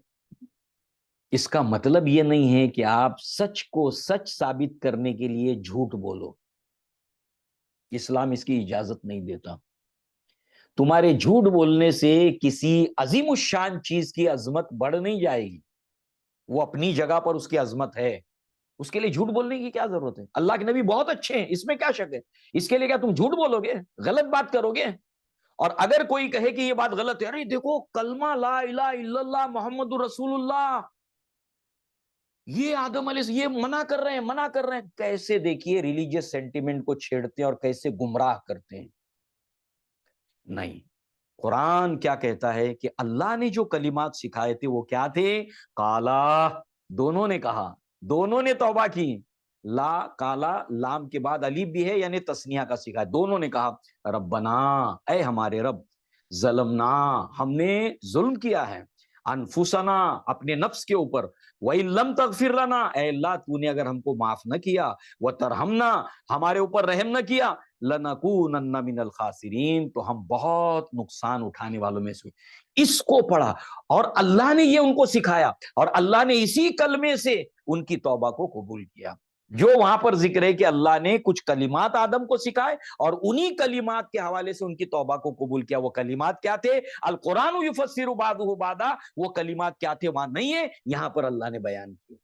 اس کا مطلب یہ نہیں ہے کہ آپ سچ کو سچ ثابت کرنے کے لیے جھوٹ بولو. اسلام اس کی اجازت نہیں دیتا. تمہارے جھوٹ بولنے سے کسی عظیم الشان چیز کی عظمت بڑھ نہیں جائے گی. وہ اپنی جگہ پر اس کی عظمت ہے، اس کے لیے جھوٹ بولنے کی کیا ضرورت ہے؟ اللہ کے نبی بہت اچھے ہیں، اس میں کیا شک ہے؟ اس کے لیے کیا تم جھوٹ بولو گے، غلط بات کرو گے؟ اور اگر کوئی کہے کہ یہ بات غلط ہے، ارے دیکھو کلمہ لا الہ الا اللہ محمد رسول اللہ، یہ آدم علیہ یہ منع کر رہے ہیں، منع کر رہے ہیں. کیسے دیکھیے ریلیجیس سینٹیمنٹ کو چھیڑتے ہیں اور کیسے گمراہ کرتے ہیں. نہیں، قرآن کیا کہتا ہے کہ اللہ نے جو کلمات سکھائے تھے وہ کیا تھے؟ کالا، دونوں نے کہا، دونوں نے توبہ کی. لا، کالا، لام کے بعد الف بھی ہے، یعنی تسنیہ کا سکھایا. دونوں نے کہا ربنا، اے ہمارے رب، ظلمنا، ہم نے ظلم کیا ہے، انفسنا، اپنے نفس کے اوپر، وَإِن لَمْ تَغْفِرْ لَنَا، اے اللہ تو نے اگر ہم کو معاف نہ کیا، وَتَرْحَمْنَا، ہمارے اوپر رحم نہ کیا، لَنَكُونَنَّ مِنَ الْخَاسِرِينَ، تو ہم بہت نقصان اٹھانے والوں میں سے. اس کو پڑھا اور اللہ نے یہ ان کو سکھایا اور اللہ نے اسی کلمے سے ان کی توبہ کو قبول کیا. جو وہاں پر ذکر ہے کہ اللہ نے کچھ کلمات آدم کو سکھائے اور انہی کلمات کے حوالے سے ان کی توبہ کو قبول کیا. وہ کلمات کیا تھے؟ القرآن یفسر بعضہ بعضا، وہ کلمات کیا تھے وہاں نہیں ہے، یہاں پر اللہ نے بیان کیا.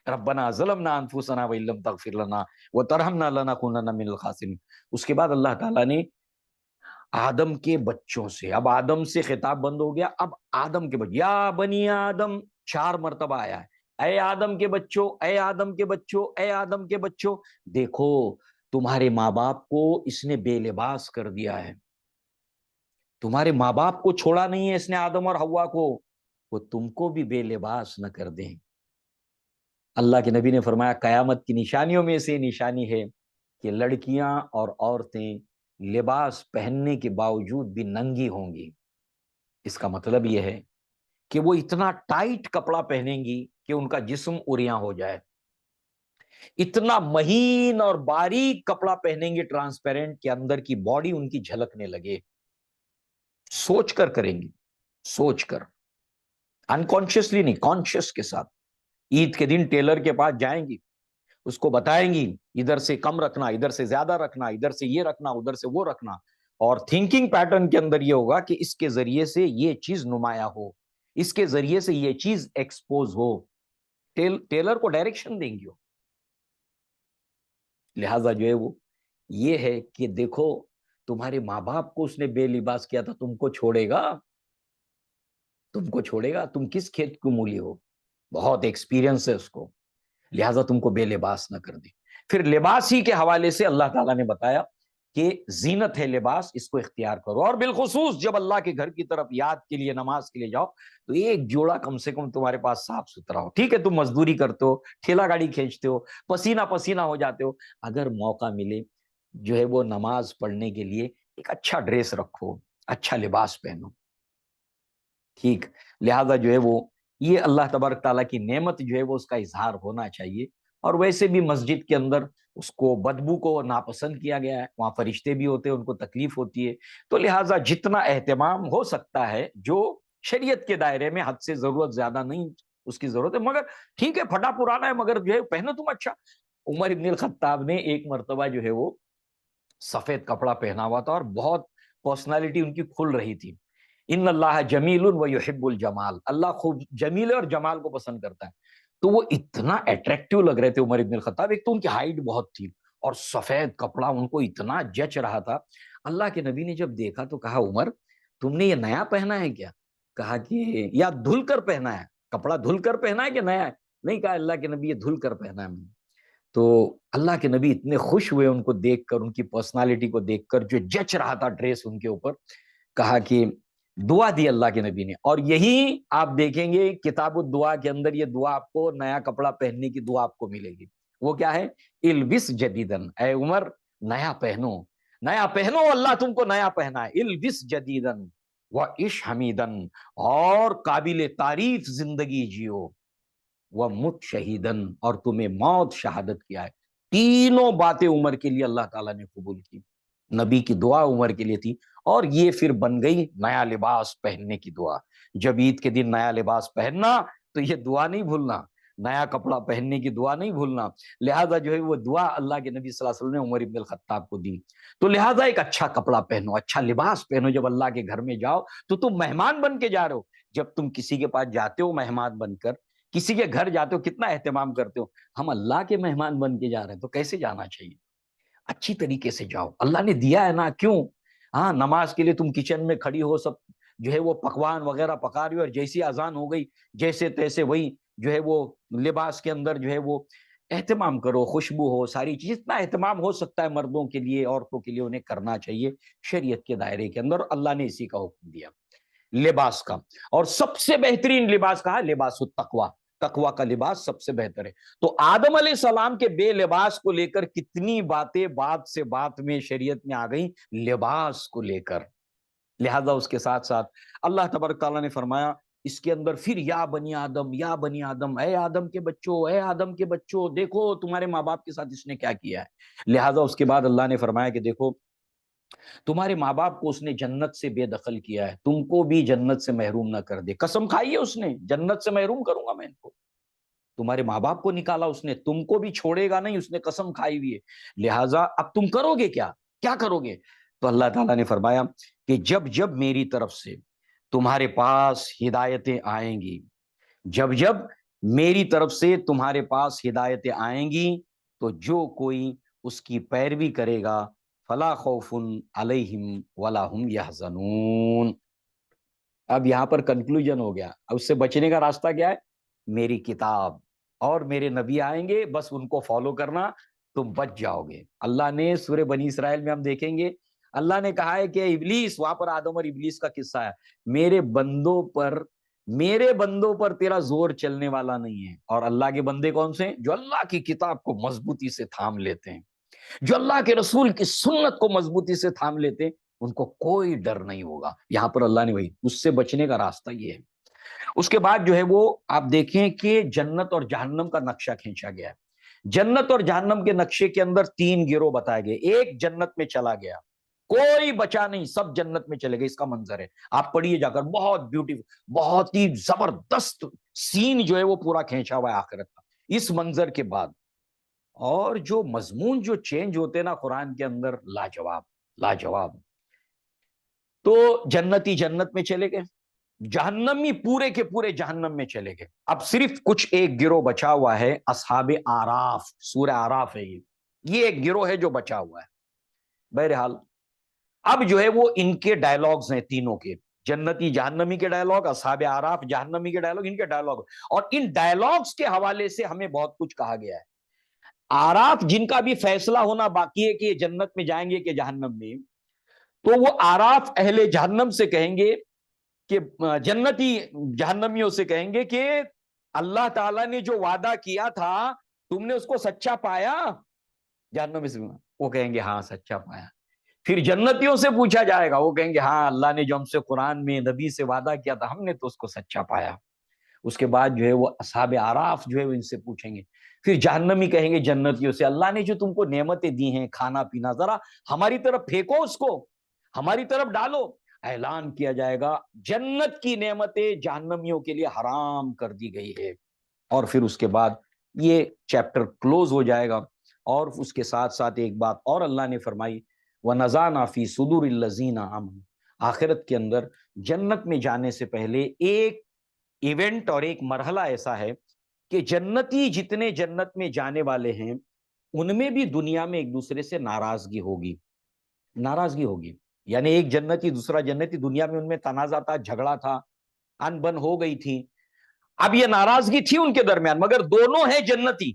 ربنا ظلمنا انفسنا وان لم تغفر لنا وترحمنا لنكونن من الخاسرین. اس کے بعد اللہ تعالیٰ نے آدم کے بچوں سے، اب آدم سے خطاب بند ہو گیا، اب آدم کے بچوں، یا بنی آدم 4 مرتبہ آیا ہے. اے آدم کے بچوں، اے آدم کے بچوں، اے آدم کے بچوں، دیکھو تمہارے ماں باپ کو اس نے بے لباس کر دیا ہے، تمہارے ماں باپ کو چھوڑا نہیں ہے اس نے آدم اور حوا کو، وہ تم کو بھی بے لباس نہ کر دیں. اللہ کے نبی نے فرمایا قیامت کی نشانیوں میں سے نشانی ہے کہ لڑکیاں اور عورتیں لباس پہننے کے باوجود بھی ننگی ہوں گی. اس کا مطلب یہ ہے کہ وہ اتنا ٹائٹ کپڑا پہنیں گی کہ ان کا جسم عریاں ہو جائے، اتنا مہین اور باریک کپڑا پہنیں گے ٹرانسپیرنٹ کہ اندر کی باڈی ان کی جھلکنے لگے. سوچ کر کریں گی، سوچ کر، انکانشیسلی نہیں، کانشیس کے ساتھ. عید کے دن ٹیلر کے پاس جائیں گی، اس کو بتائیں گی ادھر سے کم رکھنا، ادھر سے زیادہ رکھنا، ادھر سے یہ رکھنا، ادھر سے وہ رکھنا، اور تھنکنگ پیٹرن کے اندر یہ ہوگا کہ اس کے ذریعے سے یہ چیز نمایاں ہو، اس کے ذریعے سے یہ چیز ایکسپوز ہو. ٹیلر کو ڈائریکشن دیں گی. لہذا جو ہے وہ یہ ہے کہ دیکھو تمہارے ماں باپ کو اس نے بے لباس کیا تھا، تم کو چھوڑے گا؟ تم کو چھوڑے گا؟ تم کس کھیت کو مولی ہو؟ بہت ایکسپیرینس ہے اس کو، لہٰذا تم کو بے لباس نہ کر دے. پھر لباس ہی کے حوالے سے اللہ تعالیٰ نے بتایا کہ زینت ہے لباس، اس کو اختیار کرو، اور بالخصوص جب اللہ کے گھر کی طرف یاد کے لیے، نماز کے لیے جاؤ تو ایک جوڑا کم سے کم تمہارے پاس صاف ستھرا ہو. ٹھیک ہے تم مزدوری کرتے ہو، ٹھیلا گاڑی کھینچتے ہو، پسینہ پسینہ ہو جاتے ہو، اگر موقع ملے جو ہے وہ نماز پڑھنے کے لیے ایک اچھا ڈریس رکھو، اچھا لباس پہنو. ٹھیک، لہذا جو ہے وہ یہ اللہ تبارک تعالیٰ کی نعمت جو ہے وہ اس کا اظہار ہونا چاہیے. اور ویسے بھی مسجد کے اندر اس کو بدبو کو ناپسند کیا گیا ہے، وہاں فرشتے بھی ہوتے ہیں، ان کو تکلیف ہوتی ہے، تو لہٰذا جتنا اہتمام ہو سکتا ہے جو شریعت کے دائرے میں، حد سے ضرورت زیادہ نہیں اس کی ضرورت ہے، مگر ٹھیک ہے پھٹا پرانا ہے مگر جو ہے پہنو تم اچھا. عمر ابن الخطاب نے ایک مرتبہ جو ہے وہ سفید کپڑا پہنا ہوا تھا اور بہت پرسنالٹی ان کی کھل رہی تھی. ان اللہ جمیل و یحب الجمال، اللہ خوب جمیل اور جمال کو پسند کرتا ہے. تو وہ اتنا اٹریکٹیو لگ رہے تھے عمر ابن الخطاب، ایک تو ان کی ہائٹ بہت تھی اور سفید کپڑا ان کو اتنا جچ رہا تھا. اللہ کے نبی نے جب دیکھا تو کہا عمر تم نے یہ نیا پہنا ہے کیا؟ کہا کہ یا دھل کر پہنا ہے، کپڑا دھل کر پہنا ہے کہ نیا ہے؟ نہیں، کہا اللہ کے نبی یہ دھل کر پہنا ہے میں نے. تو اللہ کے نبی اتنے خوش ہوئے ان کو دیکھ کر، ان کی پرسنالٹی کو دیکھ کر جو جچ رہا تھا ڈریس ان کے اوپر. کہا کہ دعا دی اللہ کے نبی نے، اور یہی آپ دیکھیں گے کتاب الدعا کے اندر یہ دعا آپ کو، نیا کپڑا پہننے کی دعا آپ کو ملے گی. وہ کیا ہے؟ البس جدیدن، اے عمر نیا پہنو، نیا پہنو، اللہ تم کو نیا پہنا ہے. البس جدیدن وعش حمیدن، اور قابل تعریف زندگی جیو، ومت شہیدن، اور تمہیں موت شہادت کیا ہے. تینوں باتیں عمر کے لیے اللہ تعالیٰ نے قبول کی. نبی کی دعا عمر کے لیے تھی، اور یہ پھر بن گئی نیا لباس پہننے کی دعا. جب عید کے دن نیا لباس پہننا تو یہ دعا نہیں بھولنا، نیا کپڑا پہننے کی دعا نہیں بھولنا. لہذا جو ہے وہ دعا اللہ کے نبی صلی اللہ علیہ وسلم نے عمر ابن الخطاب کو دی. تو لہذا ایک اچھا کپڑا پہنو، اچھا لباس پہنو. جب اللہ کے گھر میں جاؤ تو تم مہمان بن کے جا رہے ہو. جب تم کسی کے پاس جاتے ہو مہمان بن کر، کسی کے گھر جاتے ہو کتنا اہتمام کرتے ہو. ہم اللہ کے مہمان بن کے جا رہے ہیں تو کیسے جانا چاہیے؟ اچھی طریقے سے جاؤ، اللہ نے دیا ہے نا. کیوں؟ ہاں نماز کے لیے تم کچن میں کھڑی ہو، سب جو ہے وہ پکوان وغیرہ پکا رہی ہو، اور جیسی اذان ہو گئی جیسے تیسے وہی جو ہے وہ لباس کے اندر جو ہے وہ اہتمام کرو، خوشبو ہو، ساری چیز، جتنا اہتمام ہو سکتا ہے مردوں کے لیے عورتوں کے لیے انہیں کرنا چاہیے شریعت کے دائرے کے اندر، اللہ نے اسی کا حکم دیا لباس کا۔ اور سب سے بہترین لباس کہا لباس التقوی، تقوی کا لباس سب سے بہتر ہے۔ تو آدم علیہ السلام کے بے لباس کو لے کر کتنی باتیں بات سے بات میں شریعت میں آ گئی لباس کو لے کر، لہذا اس کے ساتھ ساتھ اللہ تبارک تعالیٰ نے فرمایا اس کے اندر پھر یا بنی آدم، یا بنی آدم، اے آدم کے بچوں، اے آدم کے بچوں، دیکھو تمہارے ماں باپ کے ساتھ اس نے کیا کیا ہے۔ لہذا اس کے بعد اللہ نے فرمایا کہ دیکھو تمہارے ماں باپ کو اس نے جنت سے بے دخل کیا ہے، تم کو بھی جنت سے محروم نہ کر دے، قسم کھائی ہے اس نے جنت سے محروم کروں گا میں ان کو، تمہارے ماں باپ کو نکالا اس نے، تم کو بھی چھوڑے گا نہیں، اس نے قسم کھائی ہوئی ہے، لہٰذا اب تم کرو گے کیا، کیا کرو گے؟ تو اللہ تعالیٰ نے فرمایا کہ جب جب میری طرف سے تمہارے پاس ہدایتیں آئیں گی، جب جب میری طرف سے تمہارے پاس ہدایتیں آئیں گی تو جو کوئی اس کی پیروی کرے گا فلا خوف علیہم ولا ہم یحزنون۔ اب یہاں پر کنکلوژن ہو گیا، اب اس سے بچنے کا راستہ کیا ہے؟ میری کتاب اور میرے نبی آئیں گے، بس ان کو فالو کرنا، تم بچ جاؤ گے۔ اللہ نے سورہ بنی اسرائیل میں ہم دیکھیں گے اللہ نے کہا ہے کہ ابلیس، وہاں پر آدم اور ابلیس کا قصہ ہے، میرے بندوں پر تیرا زور چلنے والا نہیں ہے۔ اور اللہ کے بندے کون سے ہیں؟ جو اللہ کی کتاب کو مضبوطی سے تھام لیتے ہیں، جو اللہ کے رسول کی سنت کو مضبوطی سے تھام لیتے ہیں، ان کو کوئی ڈر نہیں ہوگا۔ یہاں پر اللہ نے وہی اس سے بچنے کا راستہ یہ ہے۔ اس کے بعد جو ہے وہ آپ دیکھیں کہ جنت اور جہنم کا نقشہ کھینچا گیا ہے۔ جنت اور جہنم کے نقشے کے اندر 3 گروہ بتائے گئے، ایک جنت میں چلا گیا، کوئی بچا نہیں، سب جنت میں چلے گئے، اس کا منظر ہے، آپ پڑھیے جا کر، بہت بیوٹیفل، بہت ہی زبردست سین جو ہے وہ پورا کھینچا ہوا ہے آخرت کا اس منظر کے بعد۔ اور جو مضمون جو چینج ہوتے ہیں نا قرآن کے اندر، لاجواب لاجواب۔ تو جنتی جنت میں چلے گئے، جہنمی پورے کے پورے جہنم میں چلے گئے۔ اب صرف کچھ ایک گروہ بچا ہوا ہے، اصحاب آراف، سورہ آراف ہے یہ ایک گروہ ہے جو بچا ہوا ہے۔ بہرحال اب جو ہے وہ ان کے ڈائلاگز ہیں تینوں کے، جنتی جہنمی کے ڈائلاگ، اصحاب آراف جہنمی کے ڈائلاگ، ان کے ڈائلاگ، اور ان ڈائلاگز کے حوالے سے ہمیں بہت کچھ کہا گیا ہے۔ آراف جن کا بھی فیصلہ ہونا باقی ہے کہ یہ جنت میں جائیں گے کہ جہنم میں، تو وہ آراف اہل جہنم سے کہیں گے کہ جنتی جہنمیوں سے کہیں گے کہ اللہ تعالیٰ نے جو وعدہ کیا تھا تم نے اس کو سچا پایا؟ جہنم سے وہ کہیں گے ہاں سچا پایا۔ پھر جنتیوں سے پوچھا جائے گا، وہ کہیں گے ہاں اللہ نے جو ہم سے قرآن میں نبی سے وعدہ کیا تھا ہم نے تو اس کو سچا پایا۔ اس کے بعد جو ہے وہ اصحاب آراف جو ہے وہ ان سے پوچھیں گے، پھر جہنمی کہیں گے جنتیوں سے اللہ نے جو تم کو نعمتیں دی ہیں، کھانا پینا، ذرا ہماری طرف پھینکو، اس کو ہماری طرف ڈالو۔ اعلان کیا جائے گا جنت کی نعمتیں جہنمیوں کے لیے حرام کر دی گئی ہے، اور پھر اس کے بعد یہ چیپٹر کلوز ہو جائے گا۔ اور اس کے ساتھ ساتھ ایک بات اور اللہ نے فرمائی، وَنَزَعْنَا فِي صُدُورِ الَّذِينَ آمَنُوا، آخرت کے اندر جنت میں جانے سے پہلے ایک ایونٹ اور ایک مرحلہ ایسا ہے کہ جنتی جتنے جنت میں جانے والے ہیں ان میں بھی دنیا میں ایک دوسرے سے ناراضگی ہوگی، ناراضگی ہوگی، یعنی ایک جنتی دوسرا جنتی، دنیا میں ان میں تنازع تھا، جھگڑا تھا، ان بن ہو گئی تھی، اب یہ ناراضگی تھی ان کے درمیان، مگر دونوں ہیں جنتی،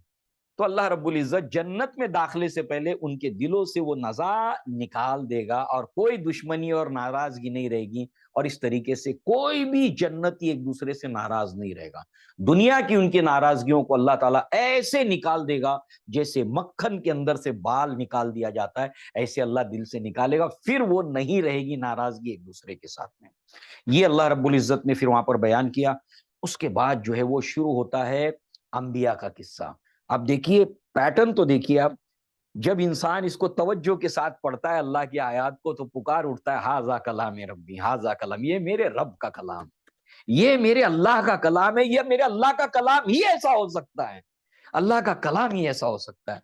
تو اللہ رب العزت جنت میں داخلے سے پہلے ان کے دلوں سے وہ نزاع نکال دے گا اور کوئی دشمنی اور ناراضگی نہیں رہے گی، اور اس طریقے سے کوئی بھی جنتی ایک دوسرے سے ناراض نہیں رہے گا۔ دنیا کی ان کی ناراضگیوں کو اللہ تعالیٰ ایسے نکال دے گا جیسے مکھن کے اندر سے بال نکال دیا جاتا ہے، ایسے اللہ دل سے نکالے گا، پھر وہ نہیں رہے گی ناراضگی ایک دوسرے کے ساتھ میں۔ یہ اللہ رب العزت نے پھر وہاں پر بیان کیا۔ اس کے بعد جو ہے وہ شروع ہوتا ہے انبیاء کا قصہ۔ اب دیکھیے پیٹرن تو دیکھیے، اب جب انسان اس کو توجہ کے ساتھ پڑھتا ہے اللہ کی آیات کو تو پکار اٹھتا ہے ہاذا کلام ربی، ہاذا کلام، یہ میرے رب کا کلام، یہ میرے اللہ کا کلام ہے، یہ میرے اللہ کا کلام ہی ایسا ہو سکتا ہے، اللہ کا کلام ہی ایسا ہو سکتا ہے۔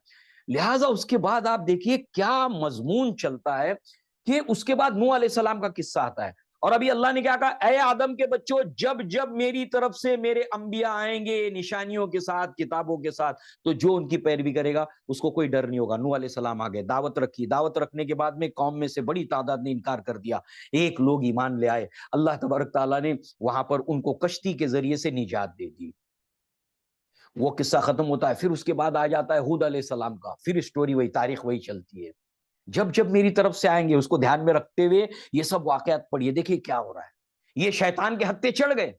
لہٰذا اس کے بعد آپ دیکھیے کیا مضمون چلتا ہے کہ اس کے بعد نوح علیہ السلام کا قصہ آتا ہے، اور ابھی اللہ نے کیا کہا، اے آدم کے بچوں جب جب میری طرف سے میرے انبیاء آئیں گے نشانیوں کے ساتھ، کتابوں کے ساتھ، تو جو ان کی پیروی کرے گا اس کو کوئی ڈر نہیں ہوگا۔ نوح علیہ السلام آ گئے، دعوت رکھی، دعوت رکھنے کے بعد میں قوم میں سے بڑی تعداد نے انکار کر دیا، ایک لوگ ایمان لے آئے، اللہ تبارک تعالیٰ نے وہاں پر ان کو کشتی کے ذریعے سے نجات دے دی۔ وہ قصہ ختم ہوتا ہے، پھر اس کے بعد آ جاتا ہے ہود علیہ السلام کا، پھر اسٹوری وہی، تاریخ وہی چلتی ہے۔ جب جب میری طرف سے آئیں گے اس کو دھیان میں رکھتے ہوئے یہ سب واقعات پڑھیے، دیکھیے کیا ہو رہا ہے۔ یہ شیطان کے ہتھے چڑھ گئے،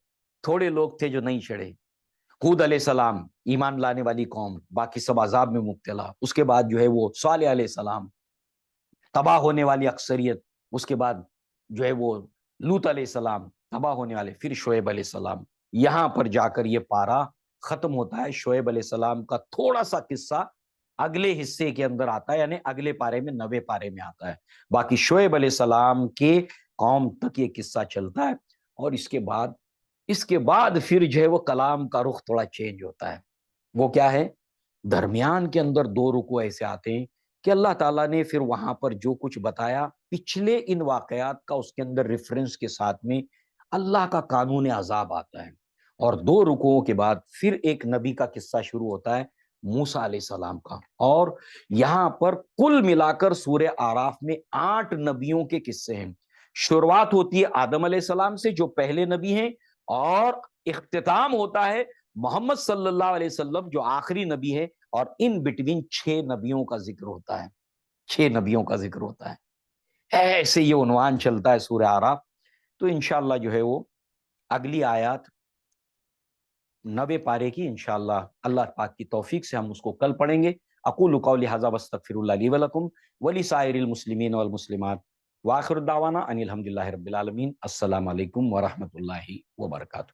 تھوڑے لوگ تھے جو نہیں چڑھے۔ ہود علیہ السلام ایمان لانے والی قوم، باقی سب عذاب میں مبتلا۔ اس کے بعد جو ہے وہ صالح علیہ السلام، تباہ ہونے والی اکثریت۔ اس کے بعد جو ہے وہ لوط علیہ السلام، تباہ ہونے والے۔ پھر شعیب علیہ السلام، یہاں پر جا کر یہ پارا ختم ہوتا ہے۔ شعیب علیہ السلام کا تھوڑا سا قصہ اگلے حصے کے اندر آتا ہے، یعنی اگلے پارے میں، 90 پارے میں آتا ہے۔ باقی شعیب علیہ السلام کے قوم تک یہ قصہ چلتا ہے۔ اور اس کے بعد پھر جو ہے وہ کلام کا رخ تھوڑا چینج ہوتا ہے۔ وہ کیا ہے؟ درمیان کے اندر 2 رکوع ایسے آتے ہیں کہ اللہ تعالیٰ نے پھر وہاں پر جو کچھ بتایا پچھلے ان واقعات کا، اس کے اندر ریفرنس کے ساتھ میں اللہ کا قانون عذاب آتا ہے۔ اور 2 رکوعوں کے بعد پھر ایک نبی کا قصہ شروع ہوتا ہے، موسیٰ علیہ السلام کا۔ اور یہاں پر کل ملا کر سورہ اعراف میں 8 نبیوں کے قصے ہیں۔ شروعات ہوتی ہے آدم علیہ السلام سے جو پہلے نبی ہیں، اور اختتام ہوتا ہے محمد صلی اللہ علیہ وسلم جو آخری نبی ہے، اور ان بٹوین 6 نبیوں کا ذکر ہوتا ہے، 6 نبیوں کا ذکر ہوتا ہے۔ ایسے یہ عنوان چلتا ہے سورہ اعراف۔ تو انشاءاللہ جو ہے وہ اگلی آیات 90 پارے کی انشاءاللہ اللہ پاک کی توفیق سے ہم اس کو کل پڑھیں گے۔ اقول قولی ھذا واستغفر اللہ لی ولکم ولسائر المسلمین والمسلمات، وآخر دعوانا ان الحمد للہ رب العالمین۔ السلام علیکم ورحمۃ اللہ وبرکاتہ۔